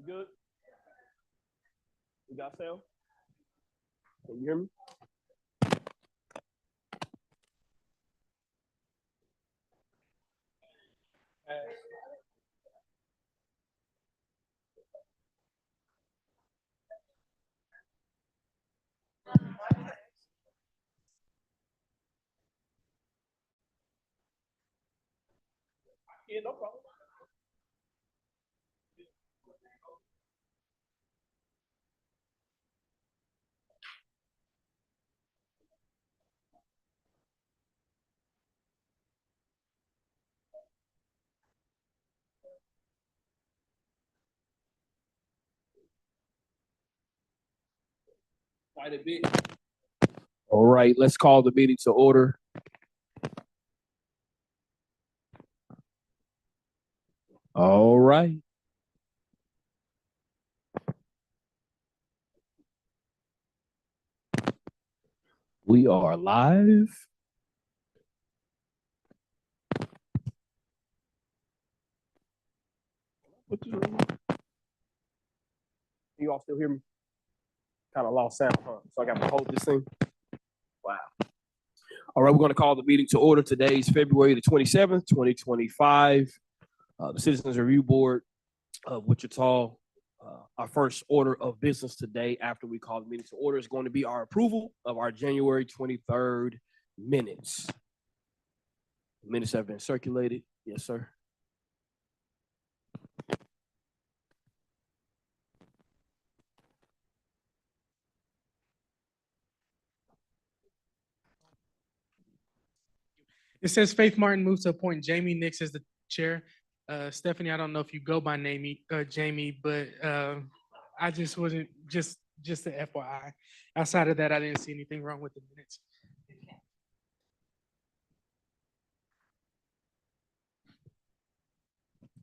Good. You got sound? Can you hear me? Yeah, no problem. Quite a bit. All right, let's call the meeting to order. All right. We are live. You all still hear me? Kind of lost sound, huh? So I got to hold this thing. Wow. All right, we're going to call the meeting to order. Today is February the 27th, 2025. The Citizens Review Board of Wichita. Our first order of business today after we call the meeting to order is going to be our approval of our January 23rd minutes. The minutes have been circulated. Yes, sir. It says Faith Martin moves to appoint Jamie Nix as the chair. Stephanie, I don't know if you go by name, Jamie, but I just wasn't just the FYI. Outside of that, I didn't see anything wrong with the minutes.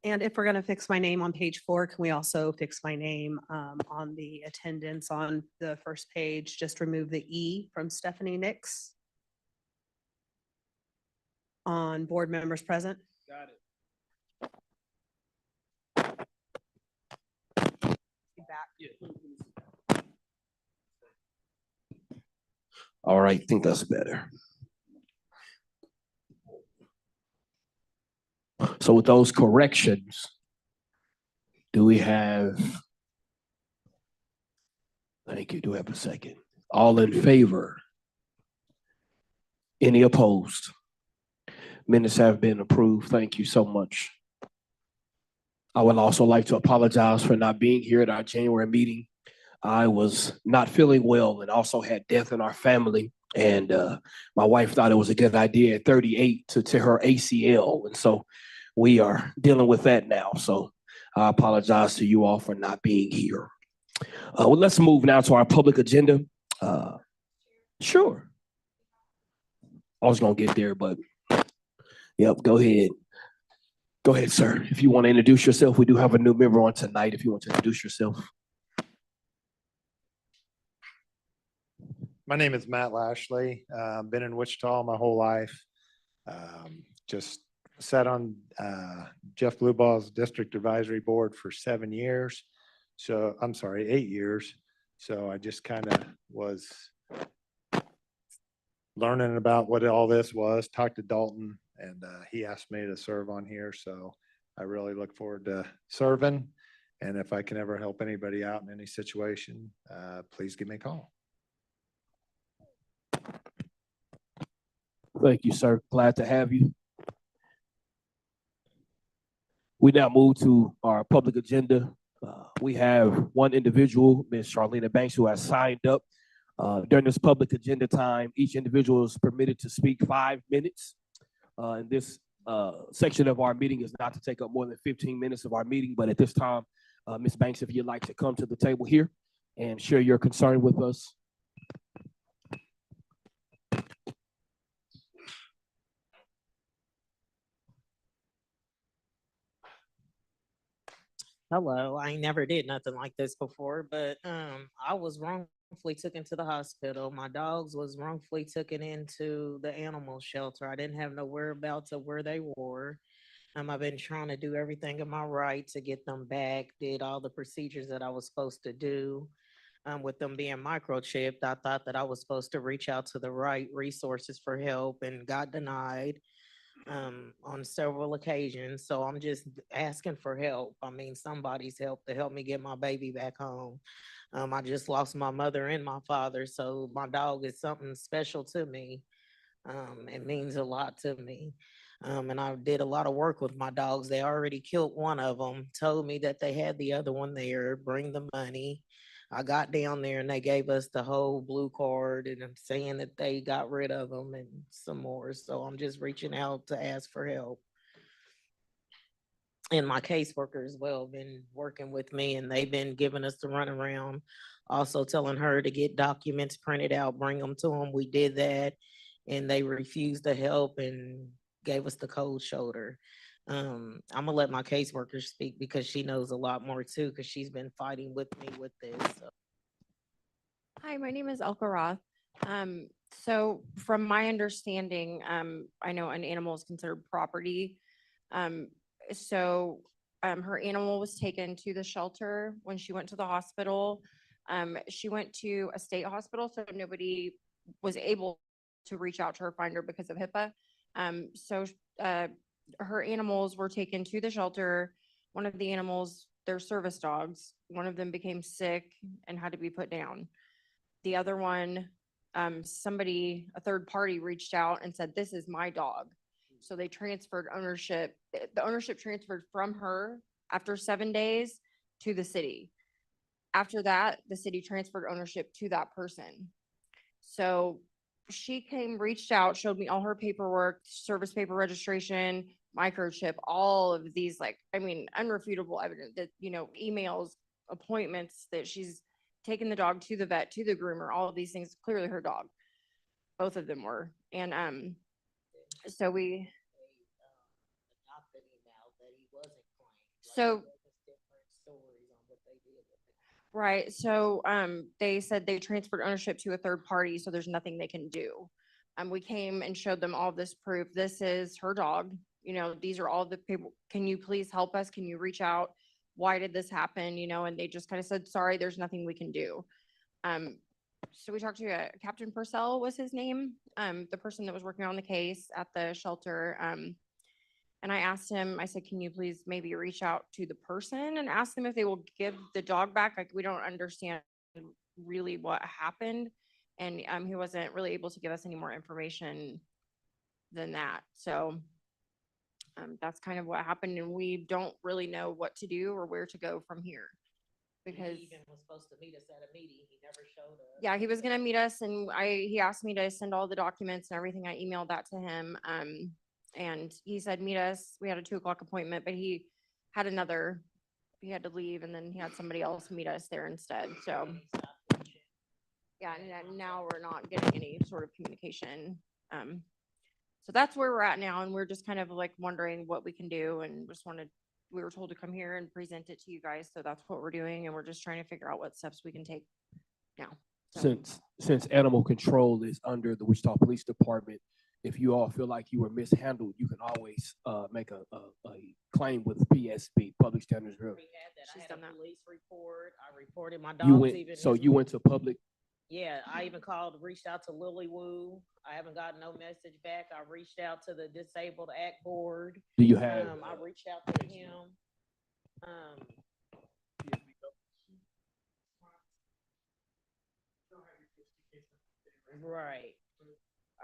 And if we're going to fix my name on page 4, can we also fix my name on the attendance on the first page? Just remove the E from Stephanie Nix on board members present. Got it. Back. Yeah. All right, I think that's better. So with those corrections, do we have, thank you, do we have a second? All in favor? Any opposed? Minutes have been approved. Thank you so much. I would also like to apologize for not being here at our January meeting. I was not feeling well and also had death in our family. And my wife thought it was a good idea at 38 to tear her ACL. And so we are dealing with that now. So I apologize to you all for not being here. Well, let's move now to our public agenda. Sure. I was going to get there, but yep, go ahead. Go ahead, sir. If you want to introduce yourself, we do have a new member on tonight. If you want to introduce yourself. My name is Matt Lashley. Been in Wichita my whole life. Just sat on Jeff Blueball's district advisory board for 7 years. So I'm sorry, 8 years. So I just kind of was learning about what all this was, talked to Dalton, and he asked me to serve on here. So I really look forward to serving. And if I can ever help anybody out in any situation, please give me a call. Thank you, sir. Glad to have you. We now move to our public agenda. We have one individual, Ms. Charlena Banks, who has signed up. During this public agenda time, each individual is permitted to speak 5 minutes. And this section of our meeting is not to take up more than 15 minutes of our meeting. But at this time, Ms. Banks, if you'd like to come to the table here and share your concern with us. Hello, I never did nothing like this before, but I was wrongfully taken to the hospital. My dogs was wrongfully taken into the animal shelter. I didn't have no whereabouts of where they were. I've been trying to do everything in my right to get them back, did all the procedures that I was supposed to do. With them being microchipped, I thought that I was supposed to reach out to the right resources for help and got denied on several occasions. So I'm just asking for help. I mean, somebody's help to help me get my baby back home. I just lost my mother and my father, so my dog is something special to me. It means a lot to me. And I did a lot of work with my dogs. They already killed one of them, told me that they had the other one there, bring the money. I got down there and they gave us the whole blue card and saying that they got rid of them and some more. So I'm just reaching out to ask for help. And my caseworker as well been working with me and they've been giving us the runaround. Also telling her to get documents printed out, bring them to them. We did that and they refused to help and gave us the cold shoulder. I'm gonna let my caseworker speak because she knows a lot more too, because she's been fighting with me with this. So. Hi, my name is Elka Roth. So from my understanding, I know an animal is considered property. Um, her animal was taken to the shelter when she went to the hospital. She went to a state hospital, so nobody was able to reach out to her, find her because of HIPAA. Uh, her animals were taken to the shelter. One of the animals, their service dogs, one of them became sick and had to be put down. The other one, a third party reached out and said, this is my dog. So they transferred ownership. The ownership transferred from her after 7 days to the city. After that, the city transferred ownership to that person. So she reached out, showed me all her paperwork, service paper registration, microchip, all of these, unrefutable evidence that, emails, appointments that she's taken the dog to the vet, to the groomer, all of these things, clearly her dog. Both of them were. And so we so right. So they said they transferred ownership to a third party, so there's nothing they can do. We came and showed them all this proof. This is her dog. These are all the people. Can you please help us? Can you reach out? Why did this happen? And they just kind of said, sorry, there's nothing we can do. So we talked to Captain Purcell was his name, the person that was working on the case at the shelter. And I asked him, I said, can you please maybe reach out to the person and ask them if they will give the dog back? Like, we don't understand really what happened. And he wasn't really able to give us any more information than that. So that's kind of what happened. And we don't really know what to do or where to go from here. Because he even was supposed to meet us at a meeting. He never showed up. Yeah, he was gonna meet us and he asked me to send all the documents and everything. I emailed that to him. And he said, meet us. We had a 2:00 appointment, but he had to leave and then he had somebody else meet us there instead. So yeah, and now we're not getting any sort of communication. So that's where we're at now. And we're just kind of like wondering what we can do and we were told to come here and present it to you guys. So that's what we're doing. And we're just trying to figure out what steps we can take now. So. Since animal control is under the Wichita Police Department, if you all feel like you were mishandled, you can always make a claim with PSB, Public Standards Bureau. I had a police report. I reported my dogs. You went to public. Yeah, I even reached out to Lily Wu. I haven't gotten no message back. I reached out to the Disabled Act Board. Do you have? I reached out to him. Right.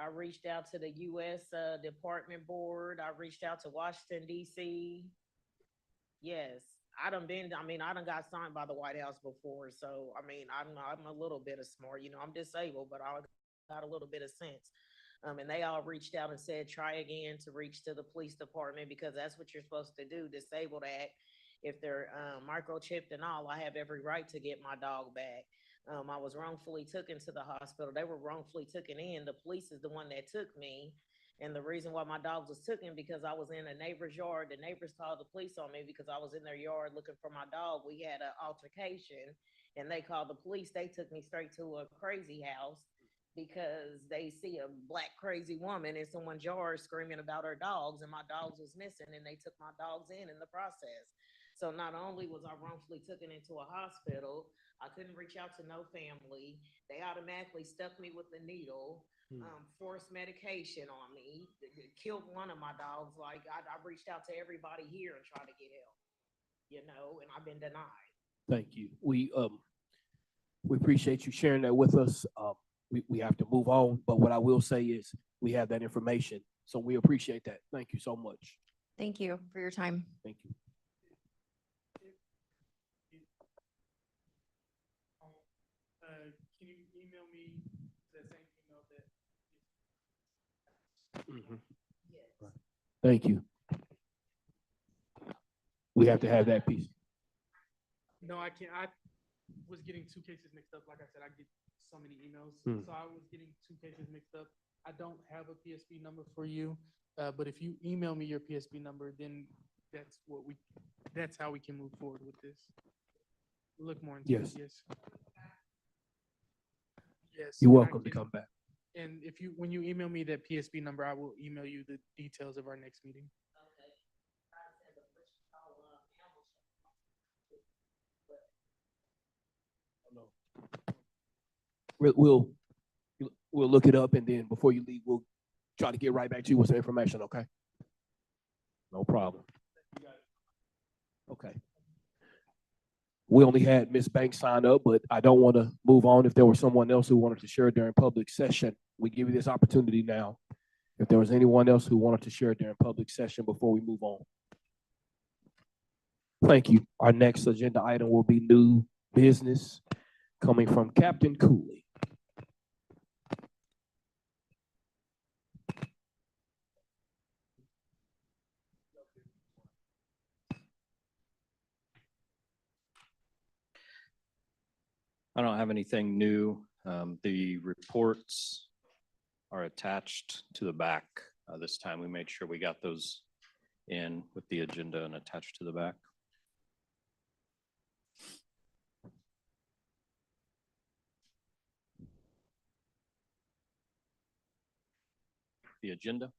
I reached out to the U.S. Department Board. I reached out to Washington, D.C. Yes. I done got signed by the White House before. So, I'm a little bit of smart, I'm disabled, but I got a little bit of sense. And they all reached out and said, try again to reach to the police department because that's what you're supposed to do. Disabled Act. If they're microchipped and all, I have every right to get my dog back. I was wrongfully taken to the hospital. They were wrongfully taken in. The police is the one that took me. And the reason why my dog was taken because I was in a neighbor's yard. The neighbors called the police on me because I was in their yard looking for my dog. We had an altercation and they called the police. They took me straight to a crazy house because they see a black crazy woman in someone's yard screaming about her dogs, and my dogs was missing, and they took my dogs in the process. So not only was I wrongfully taken into a hospital, I couldn't reach out to no family. They automatically stuck me with the needle, forced medication on me, killed one of my dogs. Like I reached out to everybody here and tried to get help, and I've been denied. Thank you. We appreciate you sharing that with us. We have to move on, but what I will say is we have that information, so we appreciate that. Thank you so much. Thank you for your time. Thank you. Can you email me the same email that? Mhm. Thank you. We have to have that piece. No, I can't. I was getting two cases mixed up. Like I said, I get so many emails. So I was getting two cases mixed up. I don't have a PSP number for you, but if you email me your PSP number, then that's how we can move forward with this. Look more into Yes. it. Yes. Yes. You're and I welcome to can- come back. And when you email me that PSP number, I will email you the details of our next meeting. We'll look it up, and then before you leave, we'll try to get right back to you with some information. Okay. No problem. Okay. We only had Ms. Banks sign up, but I don't want to move on. If there was someone else who wanted to share during public session, we give you this opportunity now. If there was anyone else who wanted to share during public session before we move on. Thank you. Our next agenda item will be new business coming from Captain Cooley. I don't have anything new. The reports are attached to the back. This time we made sure we got those in with the agenda and attached to the back. The agenda.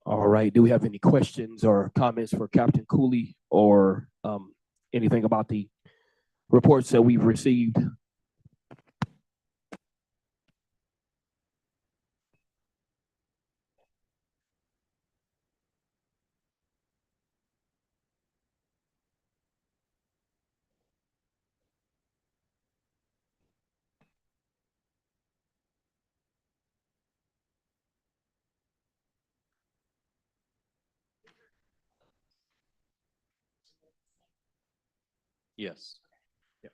All right. Do we have any questions or comments for Captain Cooley or anything about the reports that we've received? Yes. Yeah.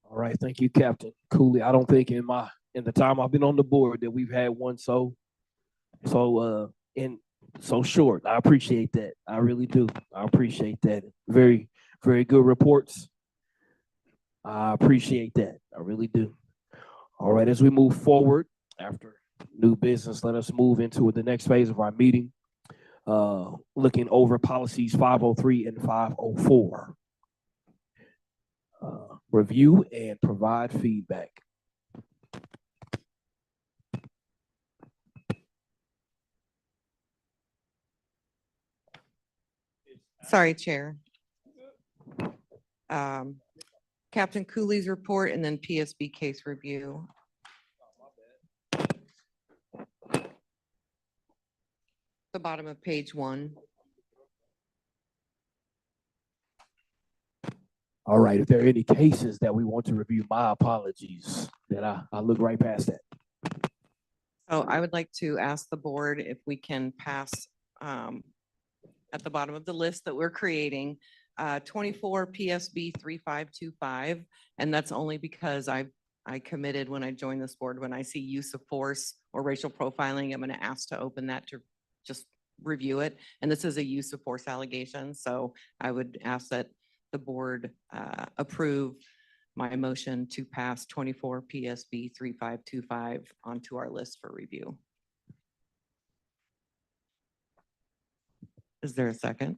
All right. Thank you, Captain Cooley. I don't think in the time I've been on the board that we've had one so short. I appreciate that. I really do. I appreciate that. Very, very good reports. I appreciate that. I really do. All right, as we move forward after new business, let us move into the next phase of our meeting, looking over policies 503 and 504. Review and provide feedback. Sorry, Chair. Captain Cooley's report and then PSB case review. The bottom of page 1. All right, if there are any cases that we want to review, my apologies, then I look right past that. So I would like to ask the board if we can pass at the bottom of the list that we're creating, 24 PSB 3525. And that's only because I committed when I joined this board, when I see use of force or racial profiling, I'm going to ask to open that to just review it. And this is a use of force allegation. So I would ask that the board approve my motion to pass 24 PSB 3525 onto our list for review. Is there a second?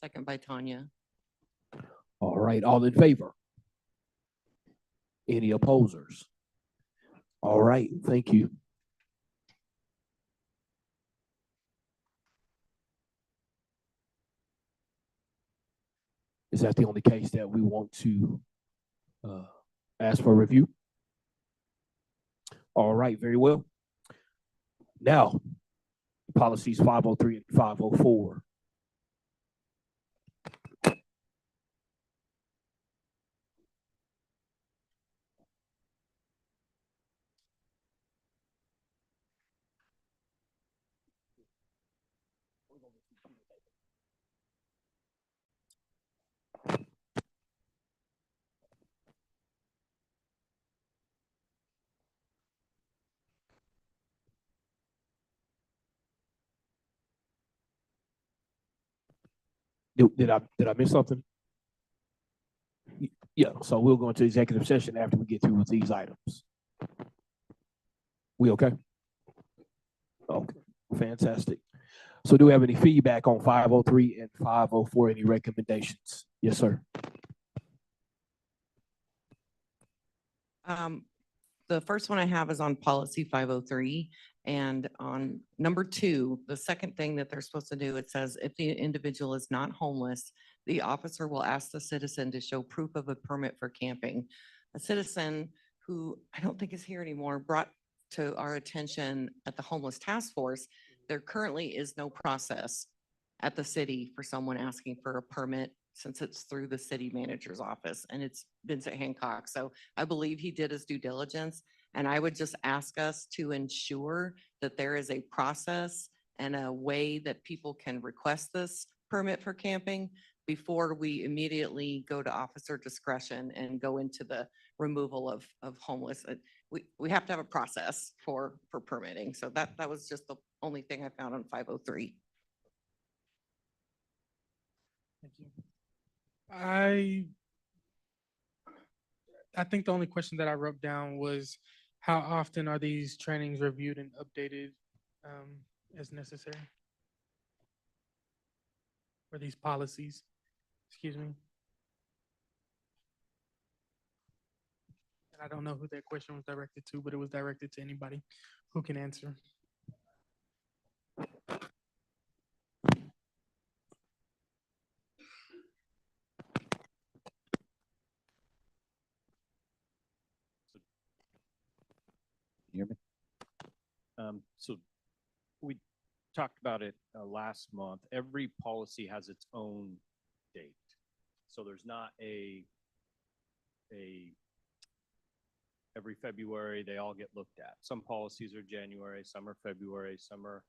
Second by Tanya. All right, all in favor? Any opposers? All right, thank you. Is that the only case that we want to ask for review? All right, very well. Now, policies 503 and 504. Did I miss something? Yeah, so we'll go into executive session after we get through with these items. We okay? Okay, fantastic. So do we have any feedback on 503 and 504? Any recommendations? Yes, sir. The first one I have is on policy 503. And on number 2, the second thing that they're supposed to do, it says if the individual is not homeless, the officer will ask the citizen to show proof of a permit for camping. A citizen who I don't think is here anymore brought to our attention at the homeless task force, there currently is no process at the city for someone asking for a permit since it's through the city manager's office and it's Vincent Hancock. So I believe he did his due diligence. And I would just ask us to ensure that there is a process and a way that people can request this permit for camping before we immediately go to officer discretion and go into the removal of homeless. We have to have a process for permitting. So that was just the only thing I found on 503. Thank you. I think the only question that I wrote down was how often are these trainings reviewed and updated as necessary? For these policies, excuse me. And I don't know who that question was directed to, but it was directed to anybody who can answer. You hear me? So we talked about it last month. Every policy has its own date. So there's not every February they all get looked at. Some policies are January, some are February, some are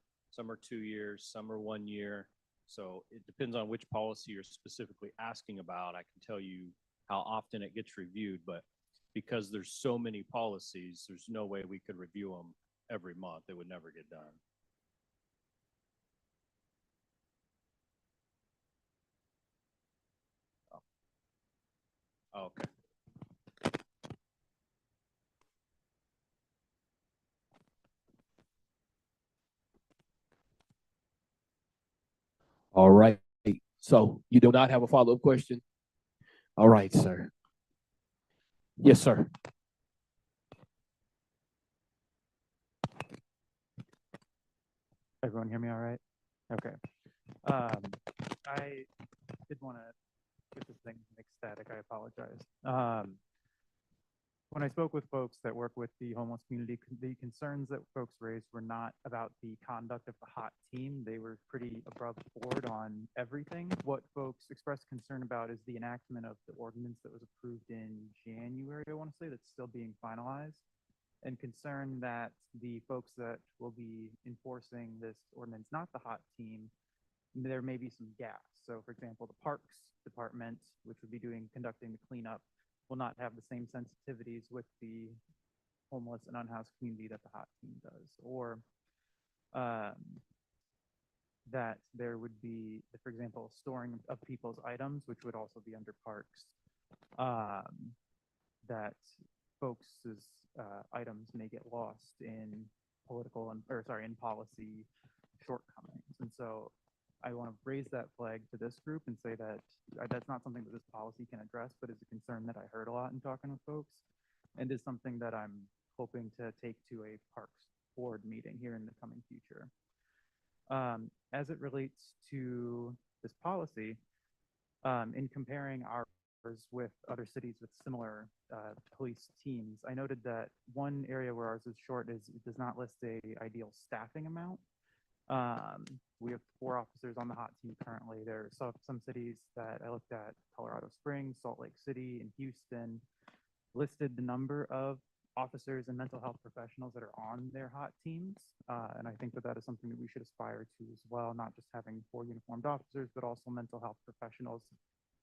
2 years, some are 1 year. So it depends on which policy you're specifically asking about. I can tell you how often it gets reviewed, but because there's so many policies, there's no way we could review them every month. It would never get done. Oh. Okay. All right. So you do not have a follow-up question? All right, sir. Yes, sir. Everyone hear me all right? Okay. I did want to get this thing ecstatic. I apologize. When I spoke with folks that work with the homeless community, the concerns that folks raised were not about the conduct of the hot team. They were pretty above board on everything. What folks expressed concern about is the enactment of the ordinance that was approved in January, I want to say, that's still being finalized, and concern that the folks that will be enforcing this ordinance, not the hot team, there may be some gaps. So for example, the parks department, which would be conducting the cleanup, will not have the same sensitivities with the homeless and unhoused community that the hot team does. Or that there would be, for example, storing of people's items, which would also be under parks, that folks' items may get lost in political in policy shortcomings. And so I want to raise that flag to this group and say that that's not something that this policy can address, but is a concern that I heard a lot in talking with folks, and is something that I'm hoping to take to a parks board meeting here in the coming future. As it relates to this policy, in comparing ours with other cities with similar police teams, I noted that one area where ours is short is it does not list a ideal staffing amount. We have 4 officers on the hot team currently. There are some cities that I looked at, Colorado Springs, Salt Lake City, and Houston, listed the number of officers and mental health professionals that are on their hot teams. And I think that that is something that we should aspire to as well, not just having 4 uniformed officers, but also mental health professionals.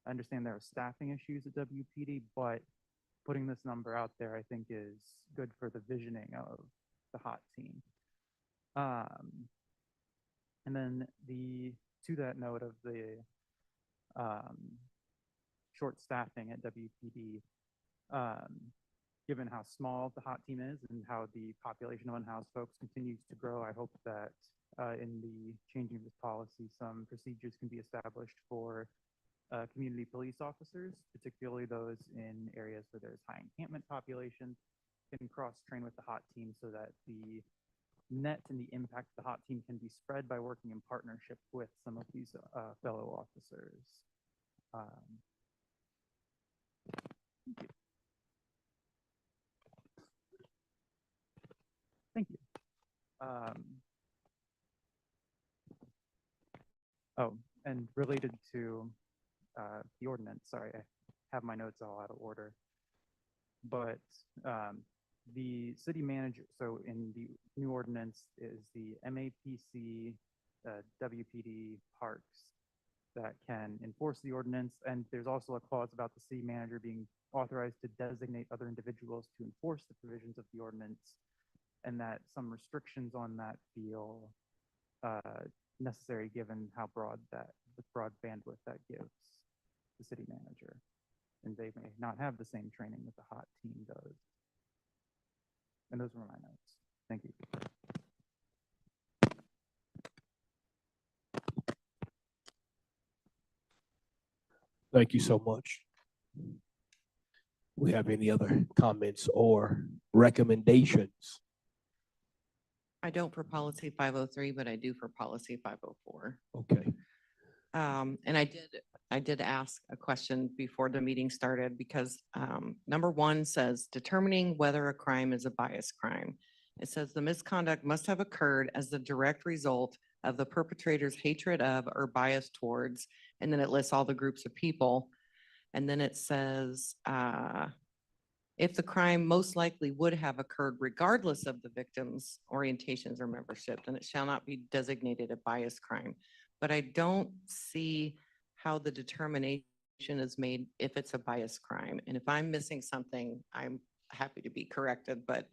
I understand there are staffing issues at WPD, but putting this number out there, I think, is good for the visioning of the hot team. And then to that note of the short staffing at WPD, given how small the hot team is and how the population of unhoused folks continues to grow, I hope that in the changing of this policy, some procedures can be established for community police officers, particularly those in areas where there's high encampment populations, can cross-train with the hot team so that the net and the impact of the hot team can be spread by working in partnership with some of these fellow officers. Thank you. Oh, and related to the ordinance, sorry, I have my notes all out of order. But the city manager, so in the new ordinance is the MAPC, WPD parks that can enforce the ordinance. And there's also a clause about the city manager being authorized to designate other individuals to enforce the provisions of the ordinance, and that some restrictions on that feel necessary given how broad bandwidth that gives the city manager. And they may not have the same training that the hot team does. And those were my notes. Thank you. Thank you so much. We have any other comments or recommendations? I don't for policy 503, but I do for policy 504. Okay. And I did ask a question before the meeting started because number 1 says determining whether a crime is a bias crime. It says the misconduct must have occurred as the direct result of the perpetrator's hatred of or bias towards, and then it lists all the groups of people. And then it says, if the crime most likely would have occurred regardless of the victim's orientations or membership, then it shall not be designated a bias crime. But I don't see how the determination is made if it's a bias crime. And if I'm missing something, I'm happy to be corrected, but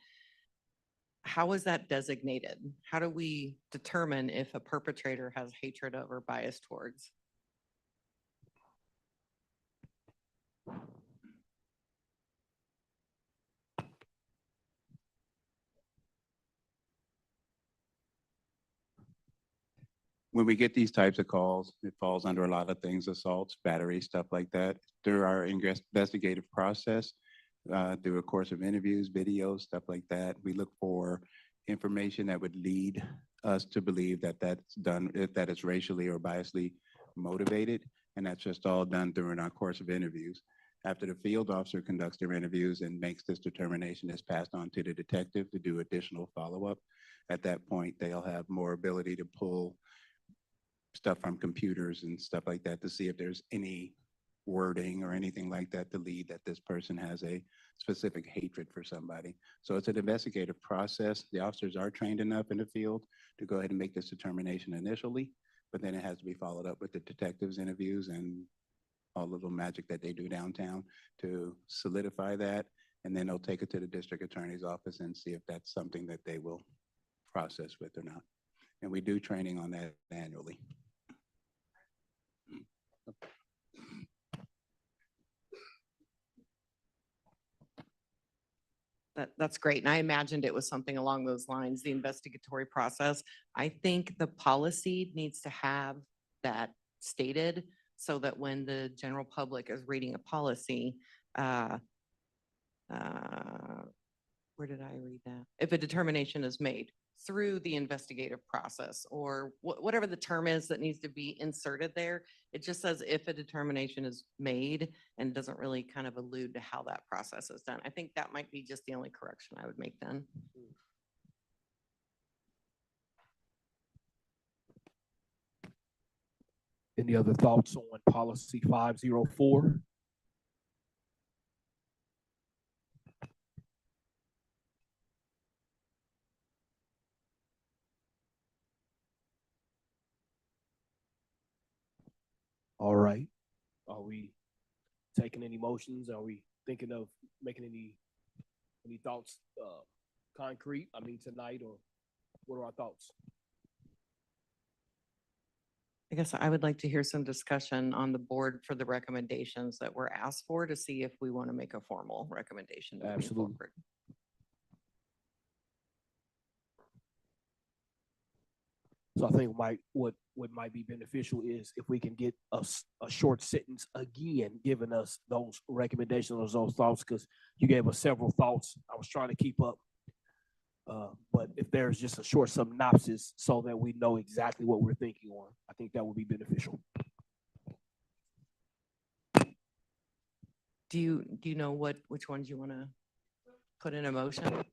how is that designated? How do we determine if a perpetrator has hatred of or bias towards? When we get these types of calls, it falls under a lot of things, assaults, battery, stuff like that. Through our investigative process, through a course of interviews, videos, stuff like that, we look for information that would lead us to believe that that's done, that it's racially or biasly motivated. And that's just all done during our course of interviews. After the field officer conducts their interviews and makes this determination, it's passed on to the detective to do additional follow-up. At that point, they'll have more ability to pull stuff from computers and stuff like that to see if there's any wording or anything like that to lead that this person has a specific hatred for somebody. So it's an investigative process. The officers are trained enough in the field to go ahead and make this determination initially, but then it has to be followed up with the detectives' interviews and all the little magic that they do downtown to solidify that. And then they'll take it to the district attorney's office and see if that's something that they will process with or not. And we do training on that annually. That's great. And I imagined it was something along those lines, the investigatory process. I think the policy needs to have that stated so that when the general public is reading a policy, where did I read that? If a determination is made through the investigative process or whatever the term is that needs to be inserted there, it just says if a determination is made and doesn't really kind of allude to how that process is done. I think that might be just the only correction I would make then. Any other thoughts on policy 504? All right. Are we taking any motions? Are we thinking of making any thoughts concrete? I mean, tonight, or what are our thoughts? I guess I would like to hear some discussion on the board for the recommendations that were asked for to see if we want to make a formal recommendation. moving Absolutely. forward. So I think what might be beneficial is if we can get a short sentence again, giving us those recommendations, those thoughts, because you gave us several thoughts. I was trying to keep up. But if there's just a short synopsis so that we know exactly what we're thinking on, I think that would be beneficial. Do you know which ones you want to put in a motion?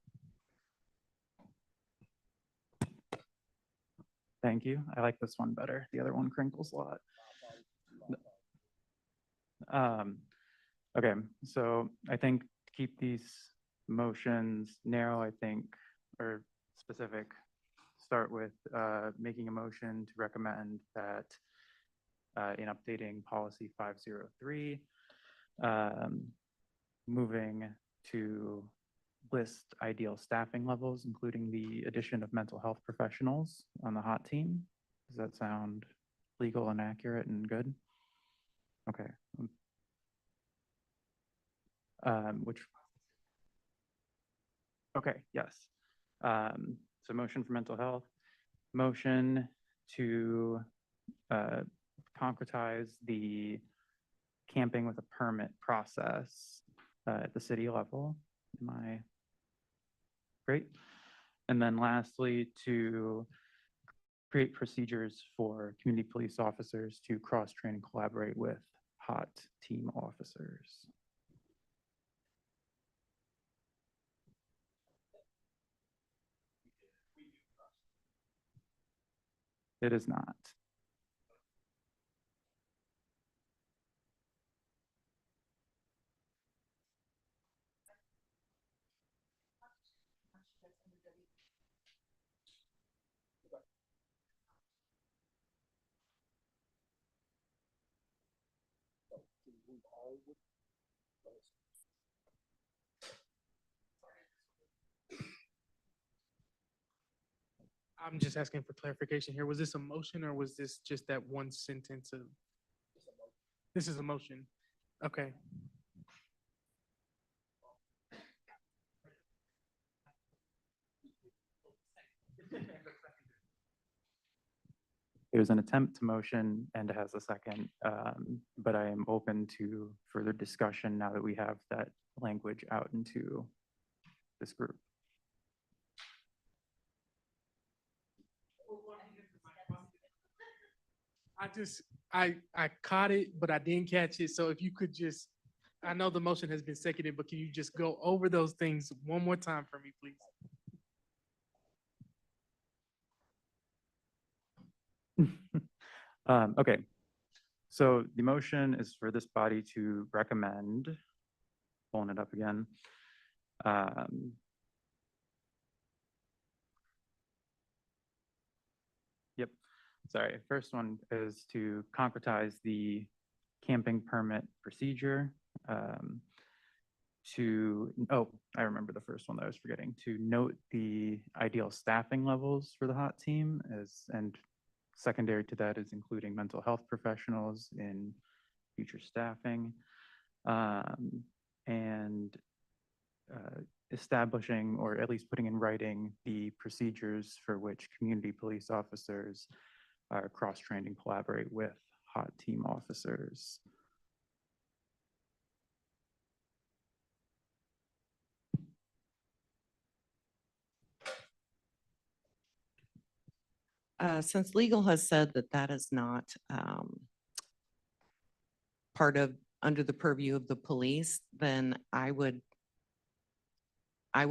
Thank you. I like this one better. The other one crinkles a lot. Okay, so I think to keep these motions narrow, I think, or specific, start with making a motion to recommend that in updating policy 503, moving to list ideal staffing levels, including the addition of mental health professionals on the hot team. Does that sound legal and accurate and good? Okay. Okay, yes. So motion for mental health, motion to concretize the camping with a permit process at the city level. Am I great? And then lastly, to create procedures for community police officers to cross-train and collaborate with hot team officers. It is not. I'm just asking for clarification here. Was this a motion or was this just that one sentence of? This is a motion. Okay. It was an attempt to motion and it has a second, but I am open to further discussion now that we have that language out into this group. I caught it, but I didn't catch it. So if you could just, I know the motion has been seconded, but can you just go over those things one more time for me, please? Okay, so the motion is for this body to recommend, pulling it up again. um, Yep, sorry. First one is to concretize the camping permit procedure. I remember the first one that I was forgetting, to note the ideal staffing levels for the hot team and secondary to that is including mental health professionals in future staffing. And establishing, or at least putting in writing, the procedures for which community police officers are cross-trained and collaborate with hot team officers. Since legal has said that that is not part of, under the purview of the police, then I will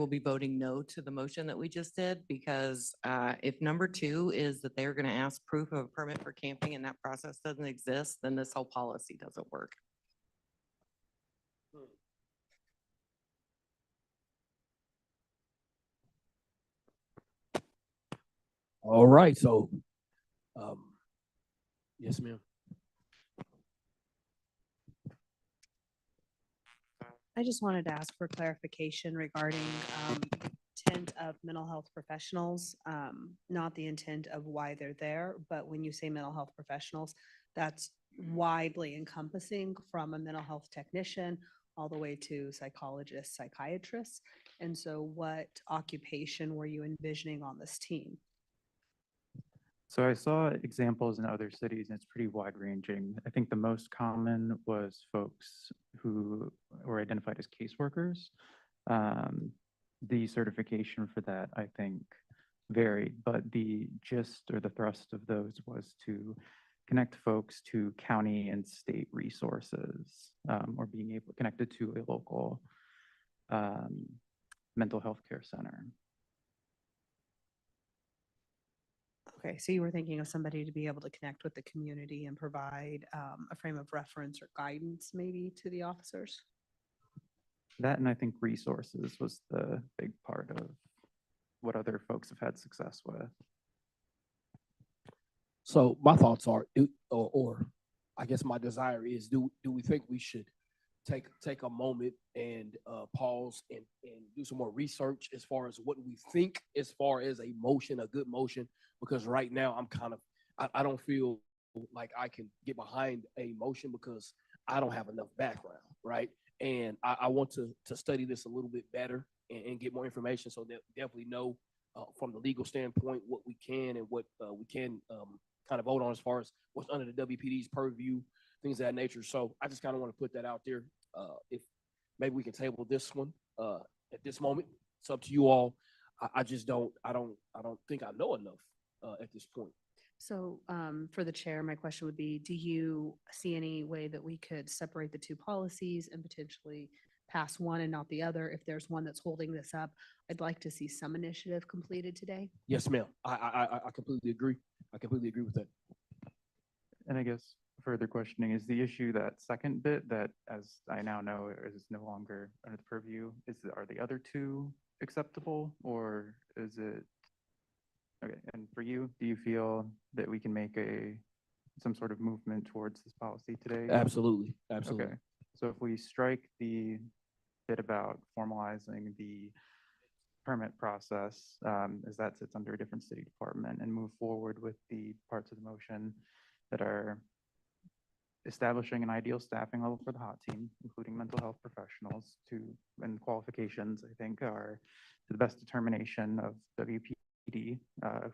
be voting no to the motion that we just did, because if number 2 is that they're going to ask proof of a permit for camping and that process doesn't exist, then this whole policy doesn't work. All right, so, yes, ma'am. I just wanted to ask for clarification regarding intent of mental health professionals, not the intent of why they're there, but when you say mental health professionals, that's widely encompassing from a mental health technician all the way to psychologists, psychiatrists. And so what occupation were you envisioning on this team? So I saw examples in other cities, and it's pretty wide ranging. I think the most common was folks who were identified as caseworkers. The certification for that, I think, varied, but the gist or the thrust of those was to connect folks to county and state resources, or being able connected to a local mental health care center. Okay, so you were thinking of somebody to be able to connect with the community and provide a frame of reference or guidance maybe to the officers? That, and I think resources was the big part of what other folks have had success with. So my thoughts are, or I guess my desire is, do we think we should take a moment and pause and do some more research as far as what we think as far as a motion, a good motion? Because right now I'm kind of, I don't feel like I can get behind a motion because I don't have enough background, right? And I want to study this a little bit better and get more information, so that definitely know from the legal standpoint what we can and what we can kind of vote on as far as what's under the WPD's purview, things of that nature. So I just kind of want to put that out there. If maybe we can table this one at this moment, it's up to you all. I just don't think I know enough at this point. So for the chair, my question would be, do you see any way that we could separate the two policies and potentially pass one and not the other? If there's one that's holding this up, I'd like to see some initiative completed today. Yes, ma'am. I completely agree. I completely agree with that. And I guess further questioning is the issue, that second bit that, as I now know, is no longer under the purview. Are the other two acceptable, or is it? Okay, and for you, do you feel that we can make some sort of movement towards this policy today? Absolutely. Absolutely. Okay, so if we strike the bit about formalizing the permit process, as that sits under a different city department, and move forward with the parts of the motion that are establishing an ideal staffing level for the hot team, including mental health professionals, and qualifications, I think, are to the best determination of WPD,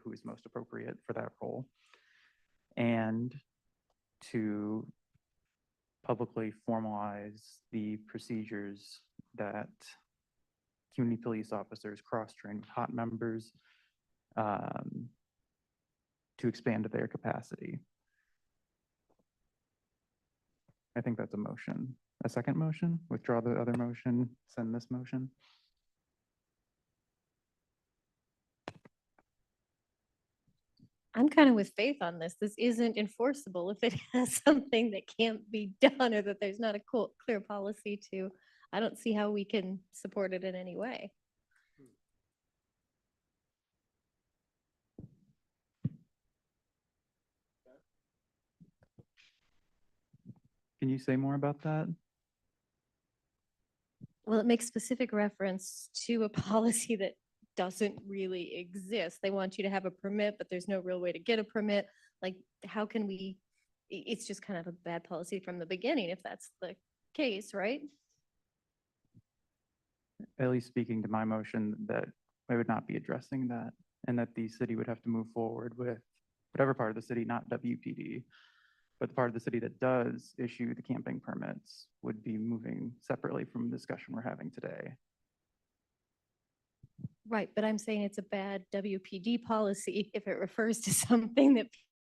who is most appropriate for that role, and to publicly formalize the procedures that community police officers cross-train with hot members to expand their capacity. I think that's a motion. A second motion, withdraw the other motion, send this motion. I'm kind of with Faith on this. This isn't enforceable if it has something that can't be done or that there's not a clear policy to. I don't see how we can support it in any way. Can you say more about that? Well, it makes specific reference to a policy that doesn't really exist. They want you to have a permit, but there's no real way to get a permit. Like, how can we, it's just kind of a bad policy from the beginning, if that's the case, right? At least speaking to my motion, that I would not be addressing that, and that the city would have to move forward with whatever part of the city, not WPD, but the part of the city that does issue the camping permits would be moving separately from the discussion we're having today. Right, but I'm saying it's a bad WPD policy if it refers to something that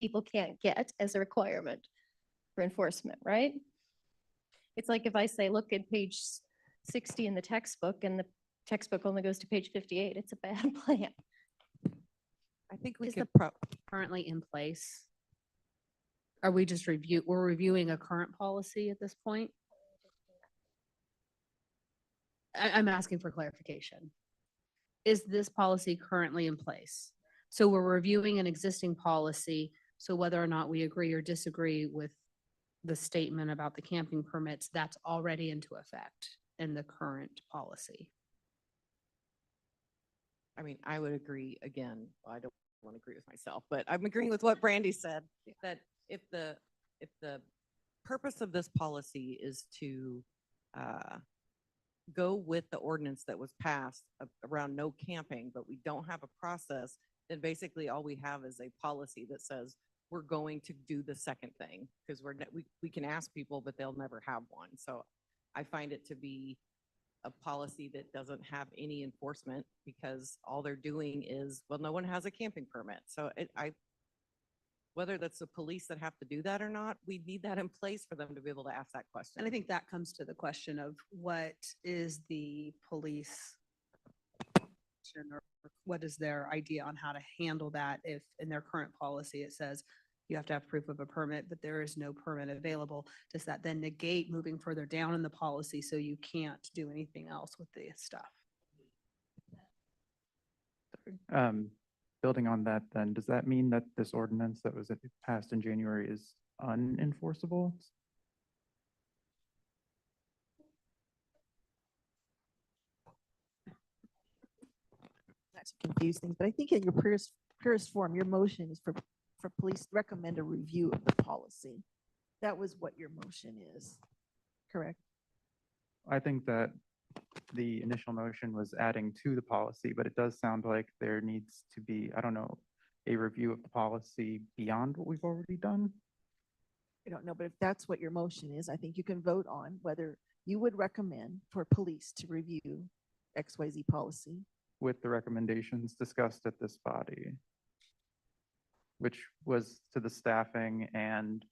people can't get as a requirement for enforcement, right? It's like if I say, look at page 60 in the textbook and the textbook only goes to page 58, it's a bad plan. I think we Is could the- currently in place. Are we just we're reviewing a current policy at this point? I'm asking for clarification. Is this policy currently in place? So we're reviewing an existing policy, so whether or not we agree or disagree with the statement about the camping permits, that's already into effect in the current policy. I mean, I would agree again. I don't want to agree with myself, but I'm agreeing with what Brandy said, that if the purpose of this policy is to go with the ordinance that was passed around no camping, but we don't have a process, then basically all we have is a policy that says we're going to do the second thing, because we can ask people, but they'll never have one. So I find it to be a policy that doesn't have any enforcement, because all they're doing is, well, no one has a camping permit. So whether that's the police that have to do that or not, we need that in place for them to be able to ask that question. And I think that comes to the question of what is the police or what is their idea on how to handle that if in their current policy it says you have to have proof of a permit, but there is no permit available. Does that then negate moving further down in the policy so you can't do anything else with the stuff? Building on that then, does that mean that this ordinance that was passed in January is unenforceable? Not to confuse things, but I think in your purest form, your motion is for police to recommend a review of the policy. That was what your motion is, correct? I think that the initial motion was adding to the policy, but it does sound like there needs to be, I don't know, a review of the policy beyond what we've already done. I don't know, but if that's what your motion is, I think you can vote on whether you would recommend for police to review XYZ policy. With the recommendations discussed at this body, which was to the staffing and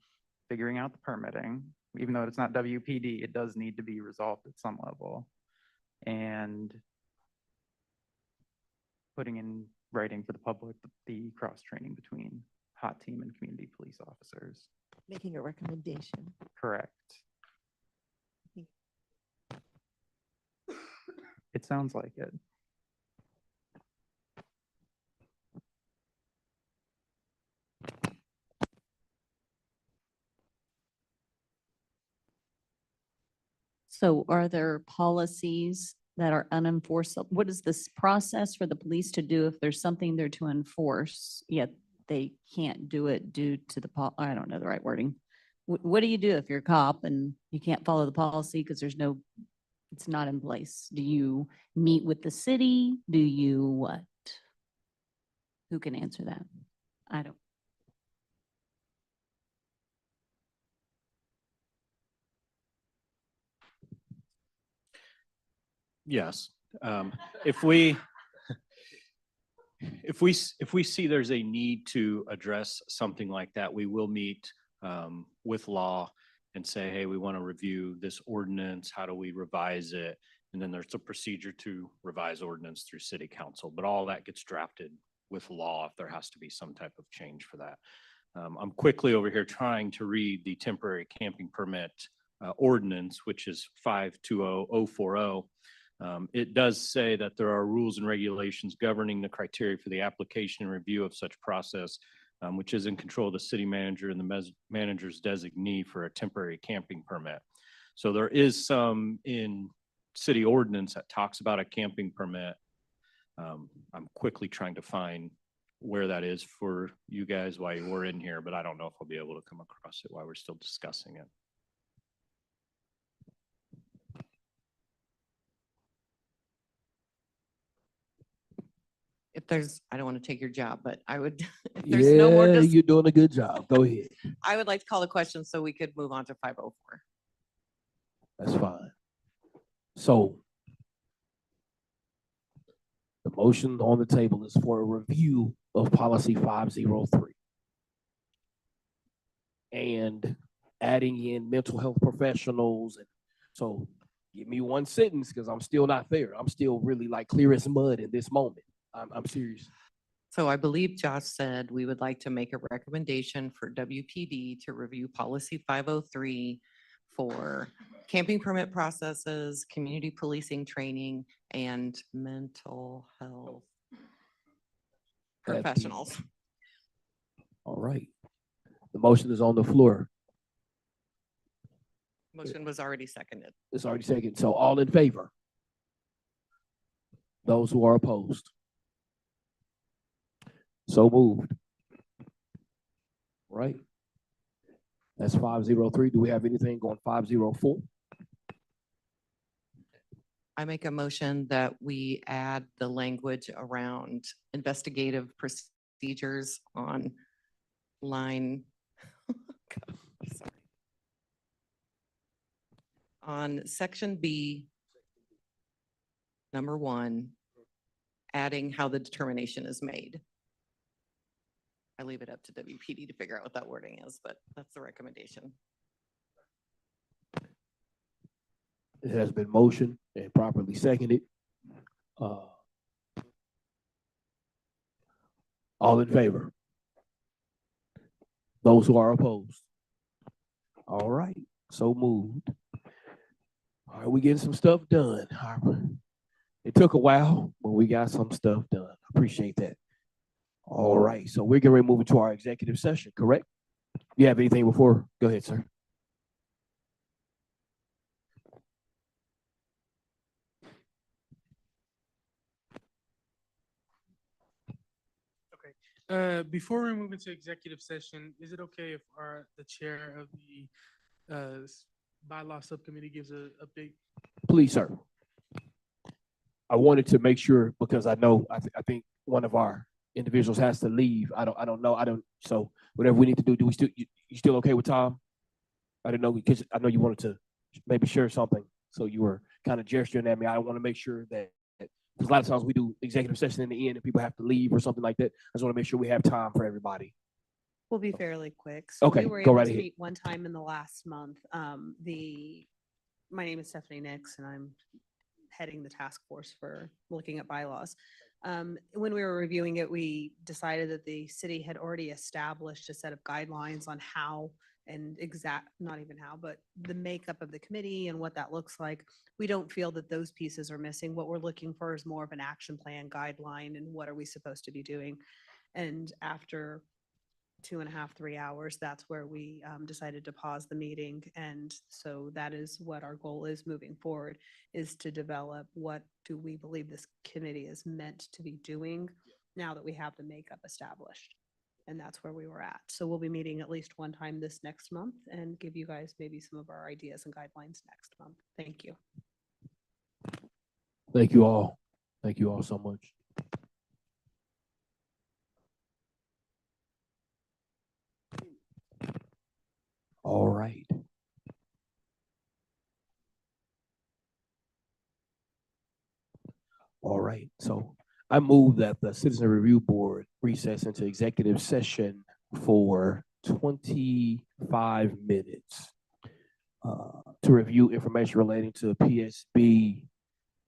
figuring out the permitting. Even though it's not WPD, it does need to be resolved at some level. And putting in writing for the public the cross-training between hot team and community police officers. Making a recommendation. Correct. It sounds like it. So are there policies that are unenforceable? What is this process for the police to do if there's something there to enforce, yet they can't do it due to the, I don't know the right wording. What do you do if you're a cop and you can't follow the policy because there's no, it's not in place? Do you meet with the city? Do you what? Who can answer that? I don't. Yes. If we see there's a need to address something like that, we will meet with law and say, hey, we want to review this ordinance. How do we revise it? And then there's a procedure to revise ordinance through city council, but all that gets drafted with law if there has to be some type of change for that. I'm quickly over here trying to read the temporary camping permit ordinance, which is 520040. It does say that there are rules and regulations governing the criteria for the application and review of such process, which is in control of the city manager and the manager's designee for a temporary camping permit. So there is some in city ordinance that talks about a camping permit. I'm quickly trying to find where that is for you guys while we're in here, but I don't know if I'll be able to come across it while we're still discussing it. If there's, I don't want to take your job, but I would, if there's no more, You're doing a good job. Go ahead. I would like to call the question so we could move on to 504. That's fine. So the motion on the table is for a review of policy 503 and adding in mental health professionals. And so give me one sentence because I'm still not there. I'm still really like clear as mud in this moment. I'm serious. So I believe Josh said we would like to make a recommendation for WPD to review policy 503 for camping permit processes, community policing training, and mental health professionals. All right. The motion is on the floor. Motion was already seconded. It's already seconded. So all in favor? Those who are opposed? So moved. Right. That's 503. Do we have anything on 504? I make a motion that we add the language around investigative procedures on line sorry. On section B, number 1, adding how the determination is made. I leave it up to WPD to figure out what that wording is, but that's the recommendation. It has been motioned and properly seconded. All in favor? Those who are opposed? All right, so moved. All right, we getting some stuff done. It took a while, but we got some stuff done. Appreciate that. All right, so we're getting ready to move into our executive session, correct? You have anything before? Go ahead, sir. Before we move into executive session, is it okay if the chair of the bylaw subcommittee gives a big? Please, sir. I wanted to make sure because I know I think one of our individuals has to leave. I don't know. So whatever we need to do, you still okay with Tom? I didn't know because I know you wanted to maybe share something. So you were kind of gesturing at me. I want to make sure that because a lot of times we do executive session in the end and people have to leave or something like that. I just want to make sure we have time for everybody. We'll be fairly quick. So Okay, we were go able right to ahead. meet one time in the last month. My name is Stephanie Nix and I'm heading the task force for looking at bylaws. When we were reviewing it, we decided that the city had already established a set of guidelines on how and not even how, but the makeup of the committee and what that looks like. We don't feel that those pieces are missing. What we're looking for is more of an action plan guideline and what are we supposed to be doing. And after 2.5, 3 hours, that's where we decided to pause the meeting. And so that is what our goal is moving forward, is to develop what do we believe this committee is meant to be doing now that we have the makeup established. And that's where we were at. So we'll be meeting at least one time this next month and give you guys maybe some of our ideas and guidelines next month. Thank you. Thank you all. Thank you all so much. All right. All right. So I move that the Citizen Review Board recess into executive session for 25 minutes. to review information relating to PSB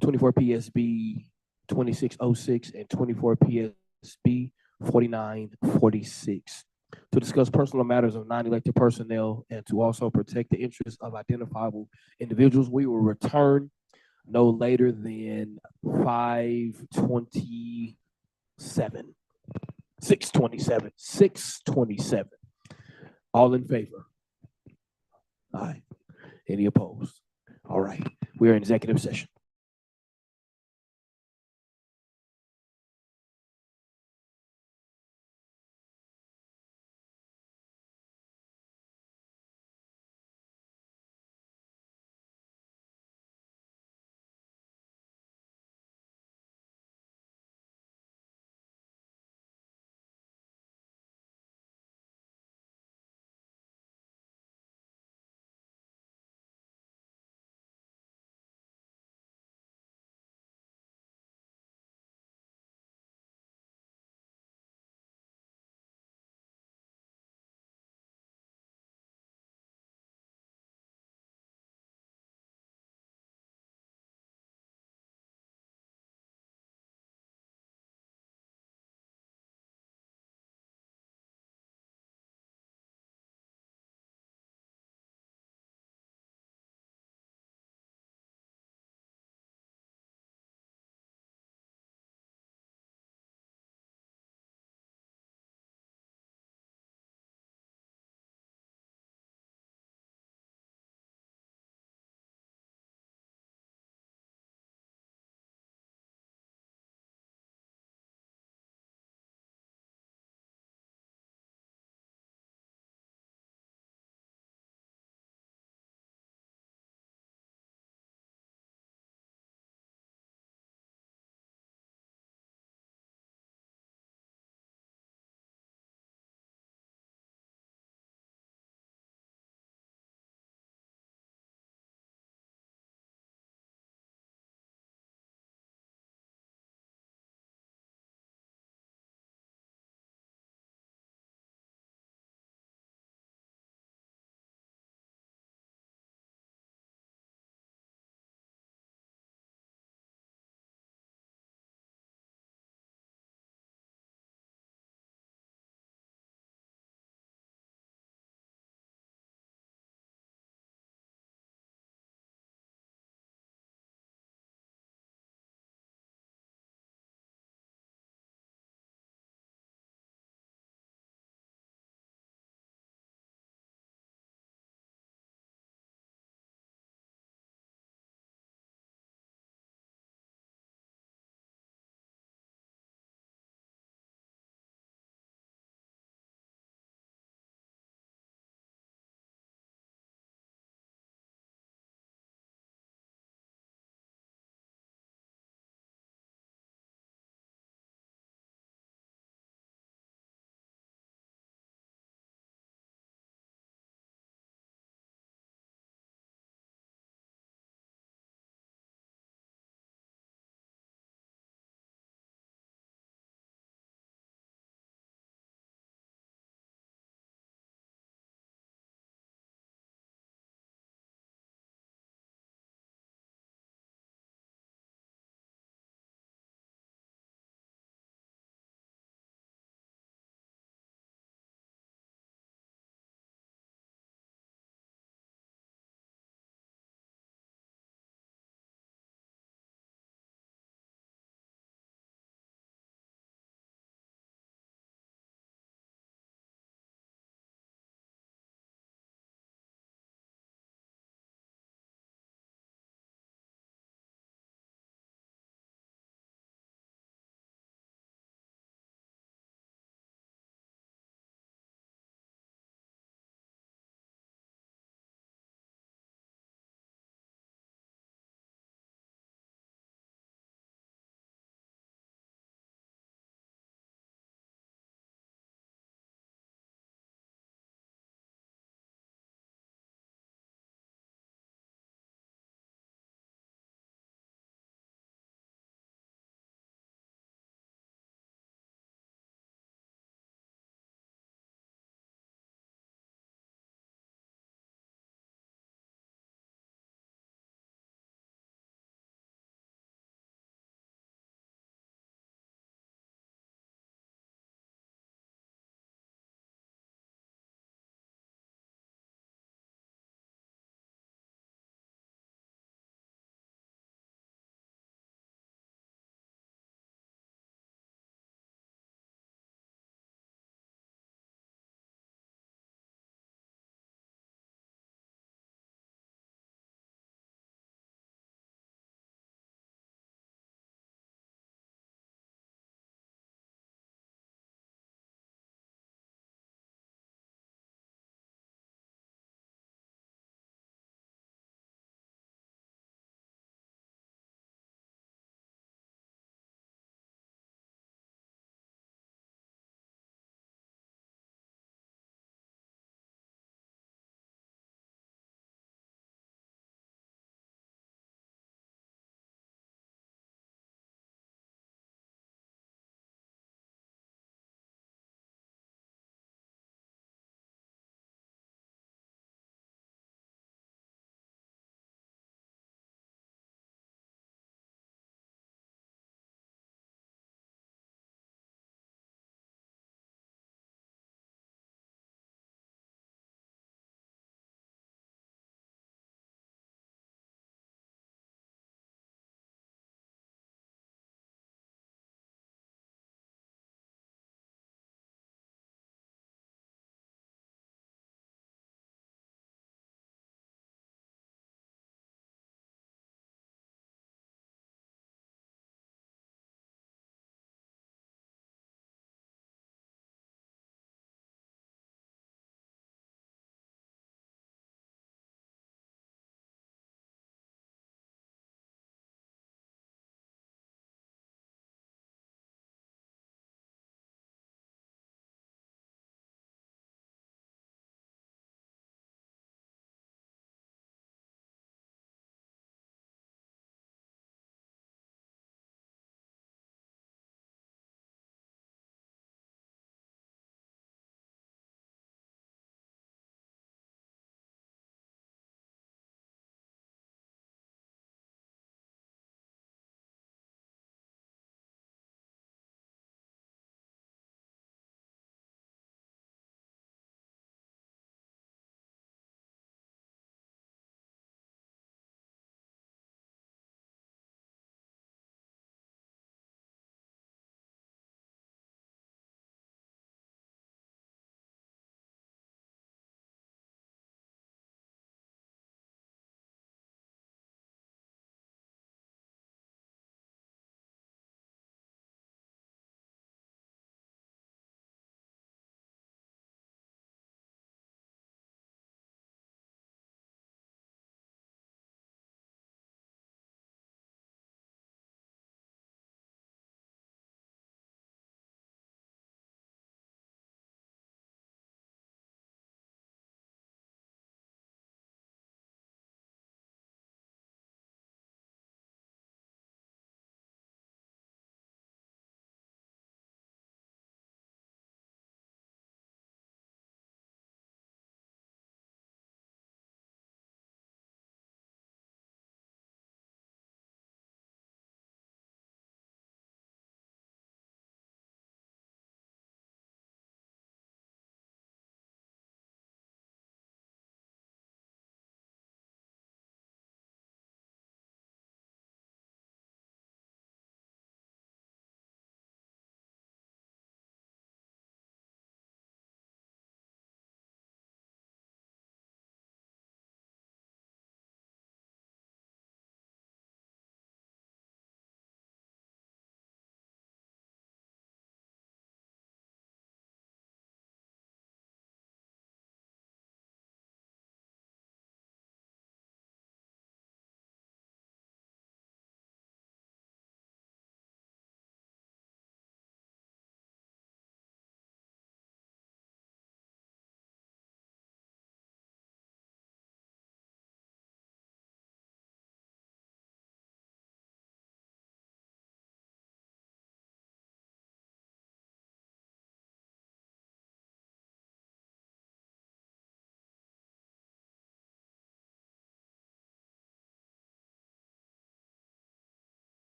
24 PSB 2606 and 24 PSB 4946 to discuss personal matters of non-elected personnel and to also protect the interests of identifiable individuals. We will return no later than 5:27. 6:27. All in favor? Aye. Any opposed? All right. We are in executive session.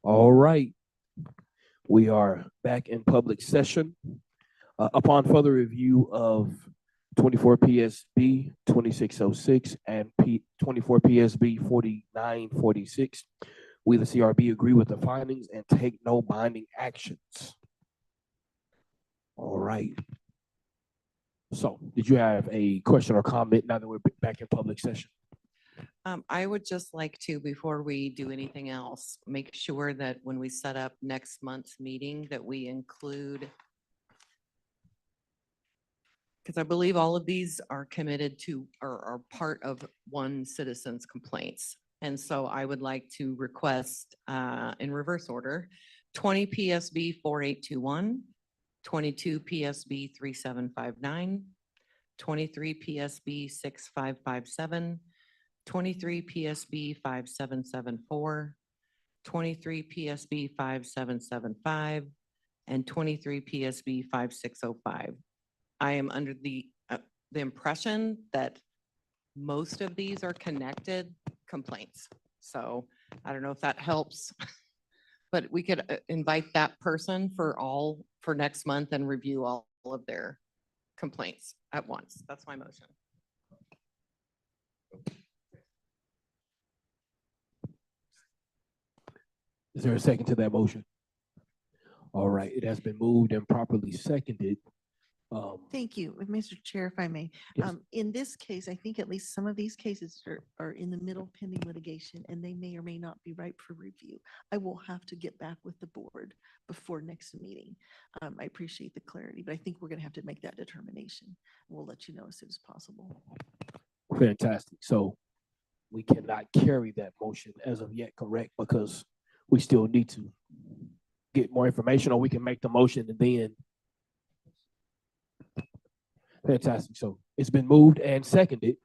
All right. We are back in public session. Upon further review of 24 PSB 2606 and 24 PSB 4946, we, the CRB, agree with the findings and take no binding actions. All right. So, did you have a question or comment now that we're back in public session? I would just like to, before we do anything else, make sure that when we set up next month's meeting, that we include, because I believe all of these are committed to, or are part of one citizen's complaints. And so I would like to request, in reverse order, 20 PSB 4821, 22 PSB 3759, 23 PSB 6557, 23 PSB 5774, 23 PSB 5775, and 23 PSB 5605. I am under the impression that most of these are connected complaints. So I don't know if that helps, but we could invite that person for next month and review all of their complaints at once. That's my motion. Is there a second to that motion? All right, it has been moved and properly seconded. Thank you. Mr. Chair, if I may. Yes. In this case, I think at least some of these cases are in the middle pending litigation and they may or may not be ripe for review. I will have to get back with the board before next meeting. I appreciate the clarity, but I think we're going to have to make that determination. We'll let you know as soon as possible. Fantastic. So we cannot carry that motion as of yet, correct? Because we still need to get more information, or we can make the motion and then. Fantastic. So it's been moved and seconded.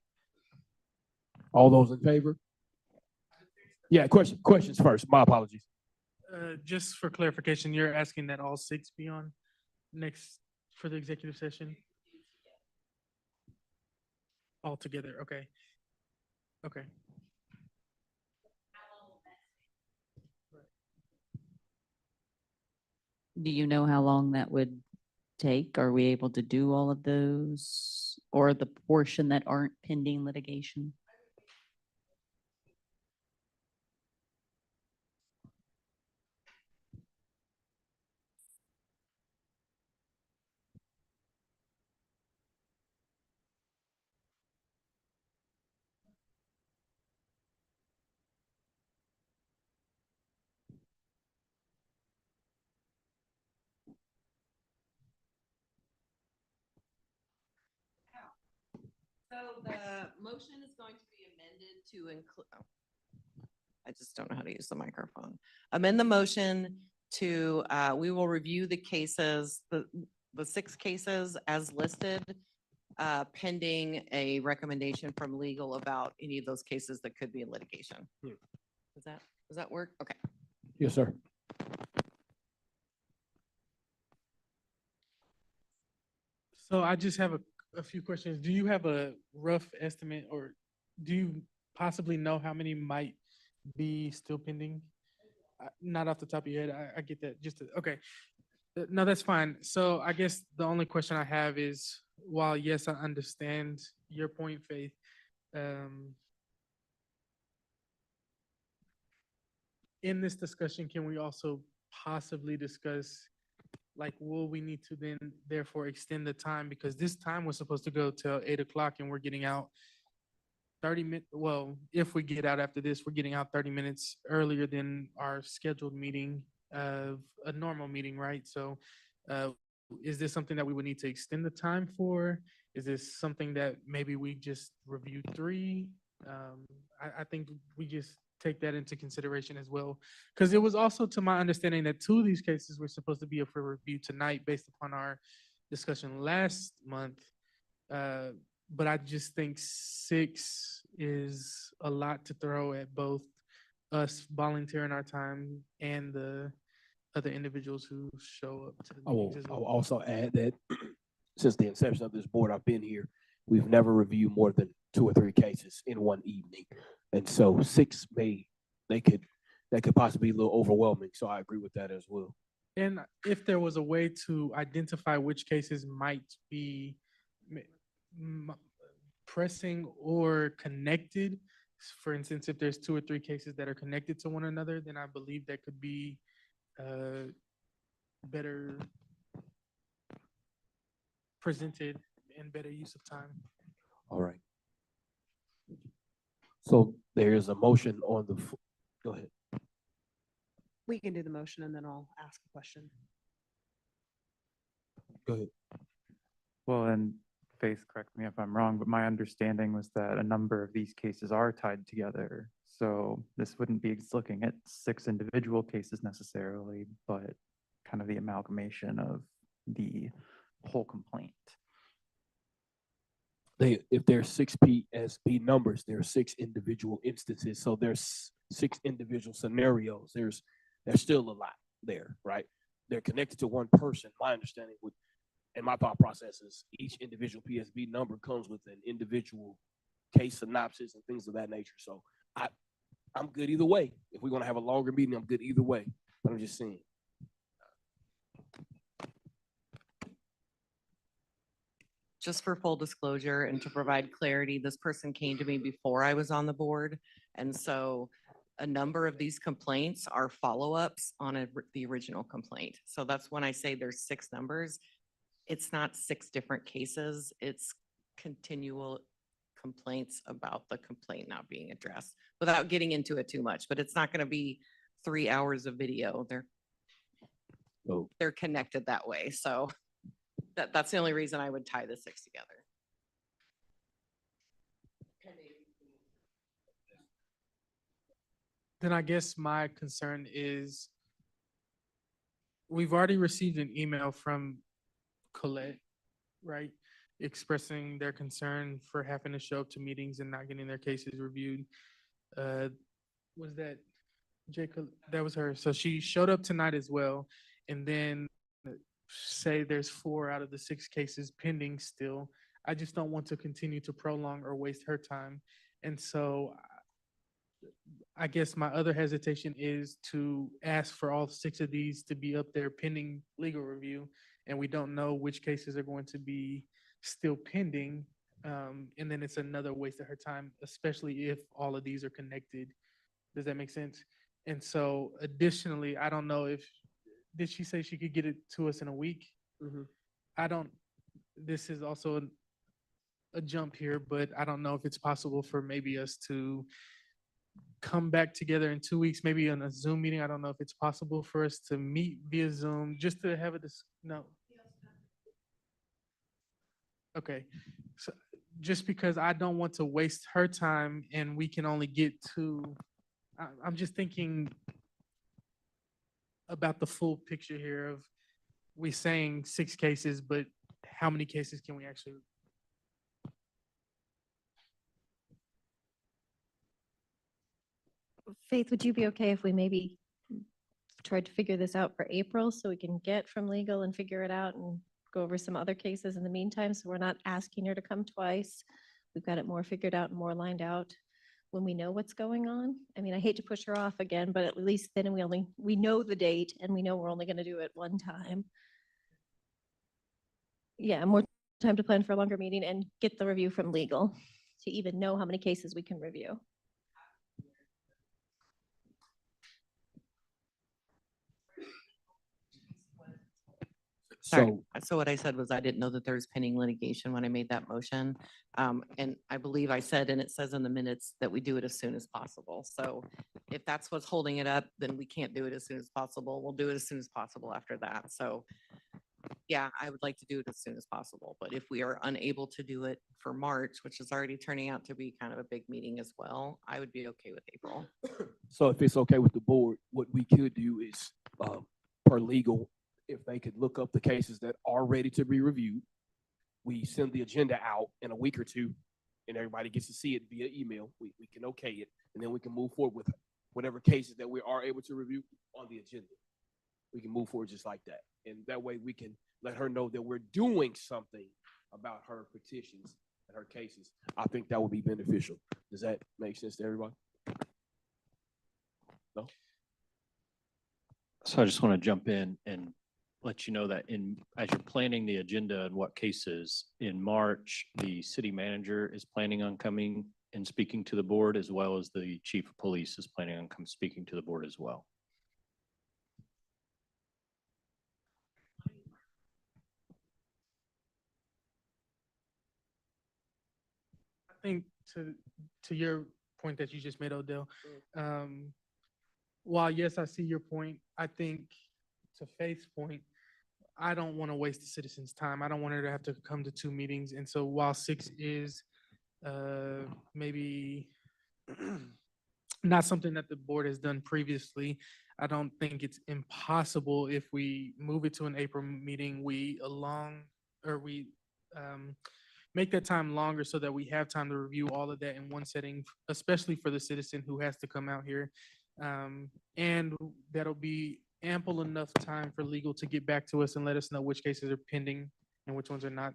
All those in favor? Yeah, questions first. My apologies. Just for clarification, you're asking that all 6 be on next for the executive session? All together, okay. Okay. Do you know how long that would take? Are we able to do all of those or the portion that aren't pending litigation? So the motion is going to be amended to include, I just don't know how to use the microphone. Amend the motion to, we will review the cases, the 6 cases as listed, pending a recommendation from legal about any of those cases that could be in litigation. Does that work? Okay. Yes, sir. So I just have a few questions. Do you have a rough estimate, or do you possibly know how many might be still pending? Not off the top of your head. I get that. Okay. No, that's fine. So I guess the only question I have is, while yes, I understand your point, Faith, in this discussion, can we also possibly discuss, like, will we need to then therefore extend the time? Because this time was supposed to go till 8 o'clock and we're getting out 30 minutes. Well, if we get out after this, we're getting out 30 minutes earlier than our scheduled meeting of a normal meeting, right? So is this something that we would need to extend the time for? Is this something that maybe we just review 3? I think we just take that into consideration as well. Because it was also to my understanding that 2 of these cases were supposed to be up for review tonight based upon our discussion last month. But I just think 6 is a lot to throw at both us volunteering our time and the other individuals who show up to the meetings as I will well. also add that since the inception of this board, I've been here, we've never reviewed more than 2 or 3 cases in one evening. And so 6 they could that could possibly be a little overwhelming. So I agree with that as well. And if there was a way to identify which cases might be m- pressing or connected, for instance, if there's 2 or 3 cases that are connected to one another, then I believe that could be better presented and better use of time. All right. So there's a motion on the, go ahead. We can do the motion and then I'll ask a question. Go ahead. Well, and Faith, correct me if I'm wrong, but my understanding was that a number of these cases are tied together. So this wouldn't be looking at 6 individual cases necessarily, but kind of the amalgamation of the whole complaint. If there's 6 PSP numbers, there are 6 individual instances. So there's 6 individual scenarios. There's still a lot there, right? They're connected to one person. My understanding would, and my thought process is each individual PSB number comes with an individual case synopsis and things of that nature. So I'm good either way. If we're going to have a longer meeting, I'm good either way. But I'm just saying. Just for full disclosure and to provide clarity, this person came to me before I was on the board. And so a number of these complaints are follow-ups on the original complaint. So that's when I say there's 6 numbers. It's not 6 different cases. It's continual complaints about the complaint not being addressed without getting into it too much, but it's not going to be 3 hours of video. They're connected that way. So that's the only reason I would tie the 6 together. Then I guess my concern is we've already received an email from Colette, right? Expressing their concern for having to show up to meetings and not getting their cases reviewed. Was that Jacob? That was her. So she showed up tonight as well. And then say there's 4 out of the 6 cases pending still. I just don't want to continue to prolong or waste her time. And so I guess my other hesitation is to ask for all 6 of these to be up there pending legal review. And we don't know which cases are going to be still pending. And then it's another waste of her time, especially if all of these are connected. Does that make sense? And so additionally, I don't know if, did she say she could get it to us in a week? This is also a jump here, but I don't know if it's possible for maybe us to come back together in 2 weeks, maybe on a Zoom meeting. I don't know if it's possible for us to meet via Zoom, just to have no. Okay, so just because I don't want to waste her time and we can only get to, I'm just thinking about the full picture here of we saying 6 cases, but how many cases can we actually? Faith, would you be okay if we maybe tried to figure this out for April so we can get from legal and figure it out and go over some other cases in the meantime? So we're not asking her to come twice. We've got it more figured out and more lined out when we know what's going on. I mean, I hate to push her off again, but at least then we know the date and we know we're only going to do it one time. Yeah, more time to plan for a longer meeting and get the review from legal to even know how many cases we can review. Sorry. So So what I said was I didn't know that there was pending litigation when I made that motion. And I believe I said, and it says in the minutes that we do it as soon as possible. So if that's what's holding it up, then we can't do it as soon as possible. We'll do it as soon as possible after that. So yeah, I would like to do it as soon as possible. But if we are unable to do it for March, which is already turning out to be kind of a big meeting as well, I would be okay with April. So if it's okay with the board, what we could do is, per legal, if they could look up the cases that are ready to be reviewed, we send the agenda out in a week or 2, and everybody gets to see it via email. We can okay it, and then we can move forward with whatever cases that we are able to review on the agenda. We can move forward just like that. And that way we can let her know that we're doing something about her petitions and her cases. I think that would be beneficial. Does that make sense to everybody? No? So I just want to jump in and let you know that as you're planning the agenda and what cases, in March, the city manager is planning on coming and speaking to the board, as well as the chief of police is planning on speaking to the board as well. I think to your point that you just made, Odell, while yes, I see your point, I think to Faith's point, I don't want to waste the citizens' time. I don't want her to have to come to 2 meetings. And so while 6 is maybe not something that the board has done previously, I don't think it's impossible if we move it to an April meeting, we make that time longer so that we have time to review all of that in one setting, especially for the citizen who has to come out here. And that'll be ample enough time for legal to get back to us and let us know which cases are pending and which ones are not.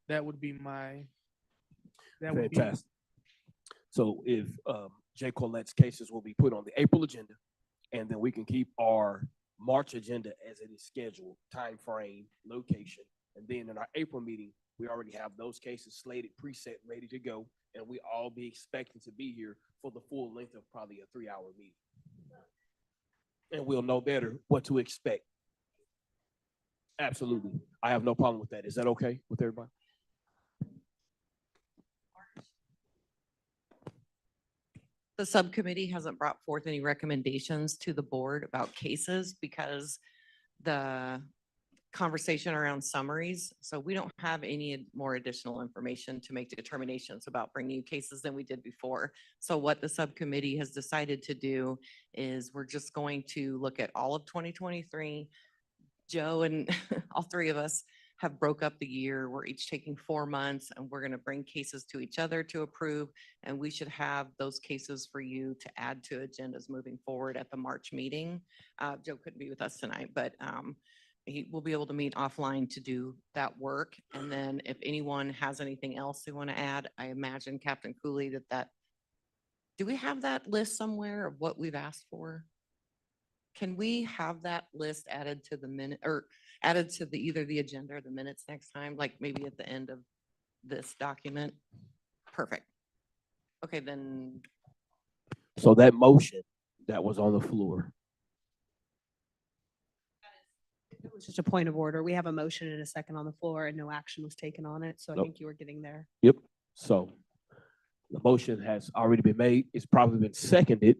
That would be Fantastic. So if J. Colette's cases will be put on the April agenda, and then we can keep our March agenda as it is scheduled, time frame, location, and then in our April meeting, we already have those cases slated, preset, ready to go, and we all be expecting to be here for the full length of probably a 3-hour meeting. And we'll know better what to expect. Absolutely. I have no problem with that. Is that okay with everybody? The subcommittee hasn't brought forth any recommendations to the board about cases because the conversation around summaries. So we don't have any more additional information to make determinations about bringing you cases than we did before. So what the subcommittee has decided to do is we're just going to look at all of 2023. Joe and all 3 of us have broke up the year. We're each taking 4 months and we're going to bring cases to each other to approve. And we should have those cases for you to add to agendas moving forward at the March meeting. Joe couldn't be with us tonight, but he will be able to meet offline to do that work. And then if anyone has anything else they want to add, I imagine Captain Cooley do we have that list somewhere of what we've asked for? Can we have that list added to the minute or added to either the agenda or the minutes next time, like maybe at the end of this document? Perfect. Okay, then. So that motion that was on the floor. It was just a point of order. We have a motion and a second on the floor and no action was taken on it. So I Nope. think you were getting there. Yep. So the motion has already been made. It's probably been seconded.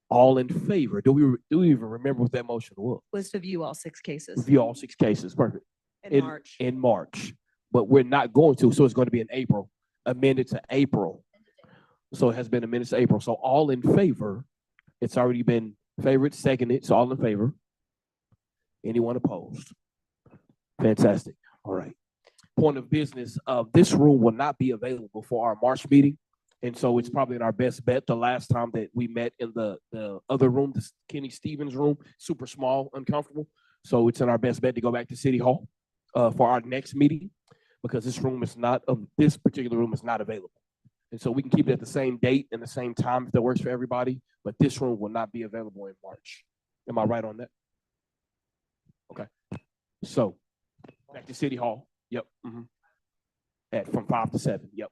All in favor? Do we even remember what that motion was? Was to view all 6 cases Review all 6 cases. Perfect. in March. In March, but we're not going to. So it's going to be in April, amended to April. So it has been amended to April. So all in favor? It's already been favored, seconded. So all in favor? Anyone opposed? Fantastic. All right. Point of business. This room will not be available for our March meeting. And so it's probably in our best bet. The last time that we met in the other room, the Kenny Stevens room, super small, uncomfortable. So it's in our best bet to go back to City Hall for our next meeting because this particular room is not available. And so we can keep it at the same date and the same time if that works for everybody, but this room will not be available in March. Am I right on that? Okay. So back to City Hall. Yep. From 5 to 7. Yep.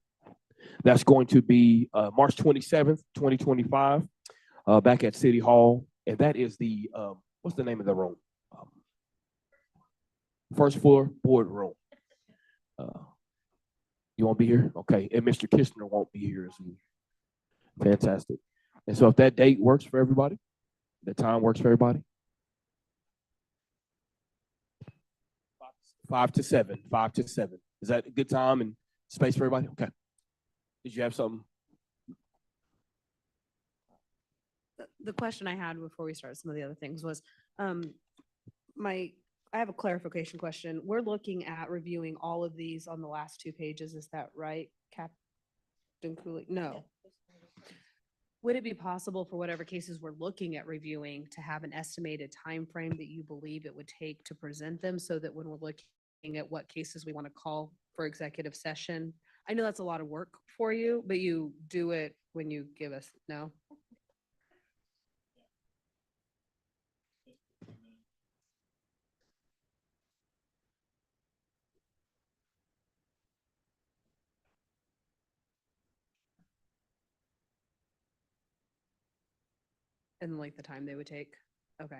That's going to be March 27th, 2025, back at City Hall. And that is what's the name of the room? First floor boardroom. You won't be here? Okay. And Mr. Kistner won't be here as well. Fantastic. And so if that date works for everybody, the time works for everybody. 5 to 7. 5 to 7. Is that a good time and space for everybody? Okay. Did you have something? The question I had before we started some of the other things was, I have a clarification question. We're looking at reviewing all of these on the last 2 pages. Is that right, Captain Cooley? No. Would it be possible for whatever cases we're looking at reviewing to have an estimated time frame that you believe it would take to present them so that when we're looking at what cases we want to call for executive session? I know that's a lot of work for you, but you do it when you give us, no? And like the time they would take? Okay.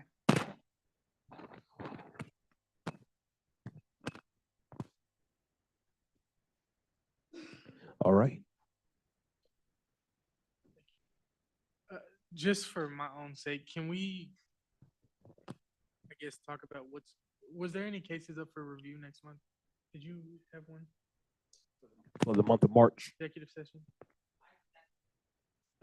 All right. Just for my own sake, can we, I guess, talk about was there any cases up for review next month? Did you have one For the month of March. executive session?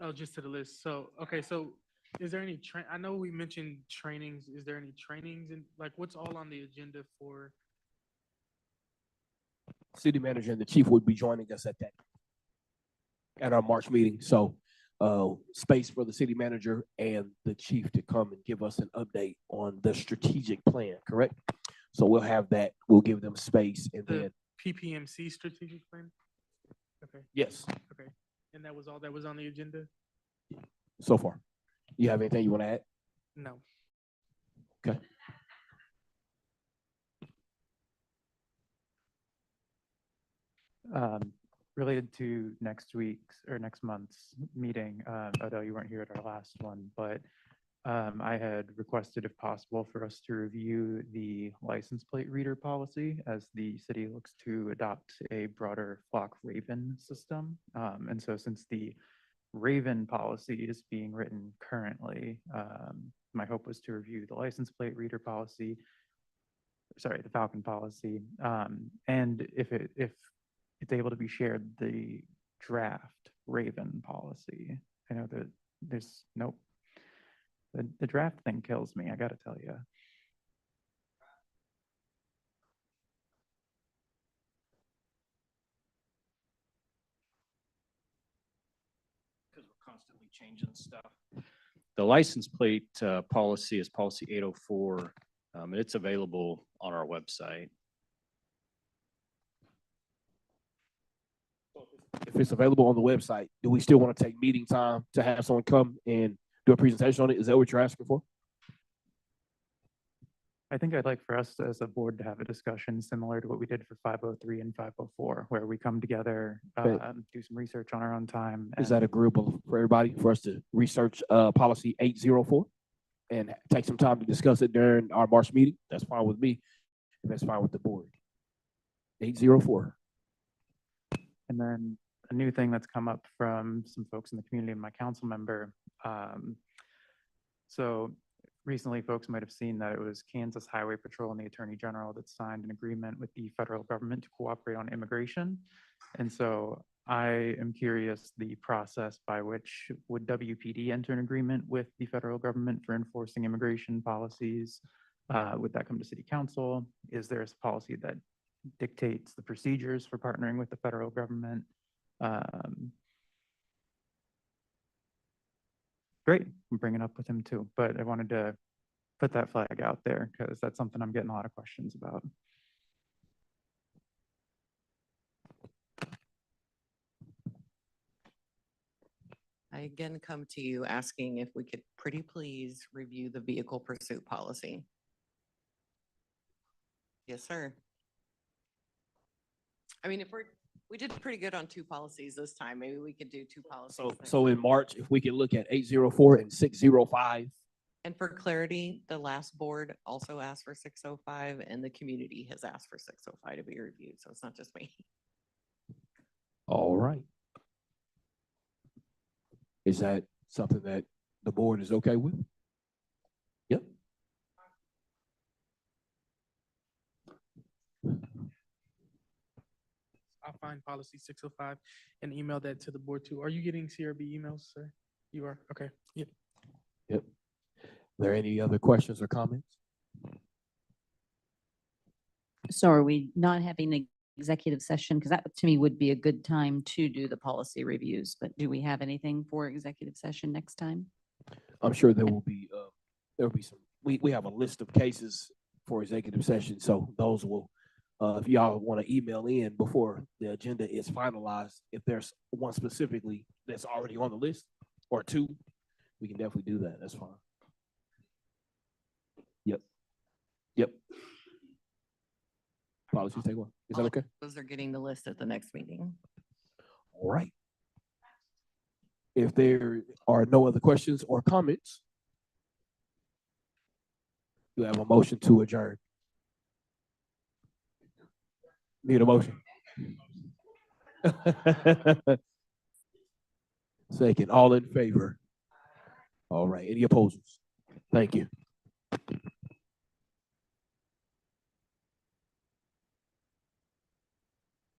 Oh, just to the list. So, okay, so is there any I know we mentioned trainings. Is there any trainings and like what's all on the agenda for? City manager and the chief would be joining us at our March meeting. So space for the city manager and the chief to come and give us an update on the strategic plan, correct? So we'll have that. We'll give them space and The then, PPMC strategic plan? Okay, yes, okay. And that was all that was on the agenda? so far. You have anything you want to add? No. Okay. Related to next week's or next month's meeting, although you weren't here at our last one, but I had requested if possible for us to review the license plate reader policy as the city looks to adopt a broader flock Raven system. And so since the Raven policy is being written currently, my hope was to review the license plate reader policy, sorry, the Falcon policy, and if it's able to be shared, the draft Raven policy. I know that there's nope. The draft thing kills me, I gotta tell you. Because we're constantly changing stuff. The license plate policy is policy 804, and it's available on our website. If it's available on the website, do we still want to take meeting time to have someone come and do a presentation on it? Is that what you're asking for? I think I'd like for us as a board to have a discussion similar to what we did for 503 and 504, where we come together, Okay. do some research on our own time. Is that and- agreeable for everybody for us to research policy 804 and take some time to discuss it during our March meeting? That's fine with me. If that's fine with the board. 804. And then a new thing that's come up from some folks in the community and my council member. So recently, folks might have seen that it was Kansas Highway Patrol and the Attorney General that signed an agreement with the federal government to cooperate on immigration. And so I am curious the process by which would WPD enter an agreement with the federal government for enforcing immigration policies? Would that come to city council? Is there a policy that dictates the procedures for partnering with the federal government? Great, I'm bringing up with him too, but I wanted to put that flag out there because that's something I'm getting a lot of questions about. I again come to you asking if we could pretty please review the vehicle pursuit policy. Yes, sir. I mean, we did pretty good on 2 policies this time. Maybe we could do 2 policies. next So in time. March, if we could look at 804 and 605. And for clarity, the last board also asked for 605 and the community has asked for 605 to be reviewed. So it's not just me. All right. Is that something that the board is okay with? Yep. I'll find policy 605 and email that to the board too. Are you getting CRB emails, sir? You are? Okay. Yep. Yep. Are there any other questions or comments? So are we not having an executive session? Because that to me would be a good time to do the policy reviews, but do we have anything for executive session next time? I'm sure there will be some, we have a list of cases for executive session. So those will, if y'all want to email in before the agenda is finalized, if there's one specifically that's already on the list or 2, we can definitely do that. That's fine. Yep. Yep. Policies take one. Is that okay? Those are getting the list at the next meeting. All right. If there are no other questions or comments, You have a motion to adjourn. Need a motion? Second, all in favor? All right, any opposers? Thank you.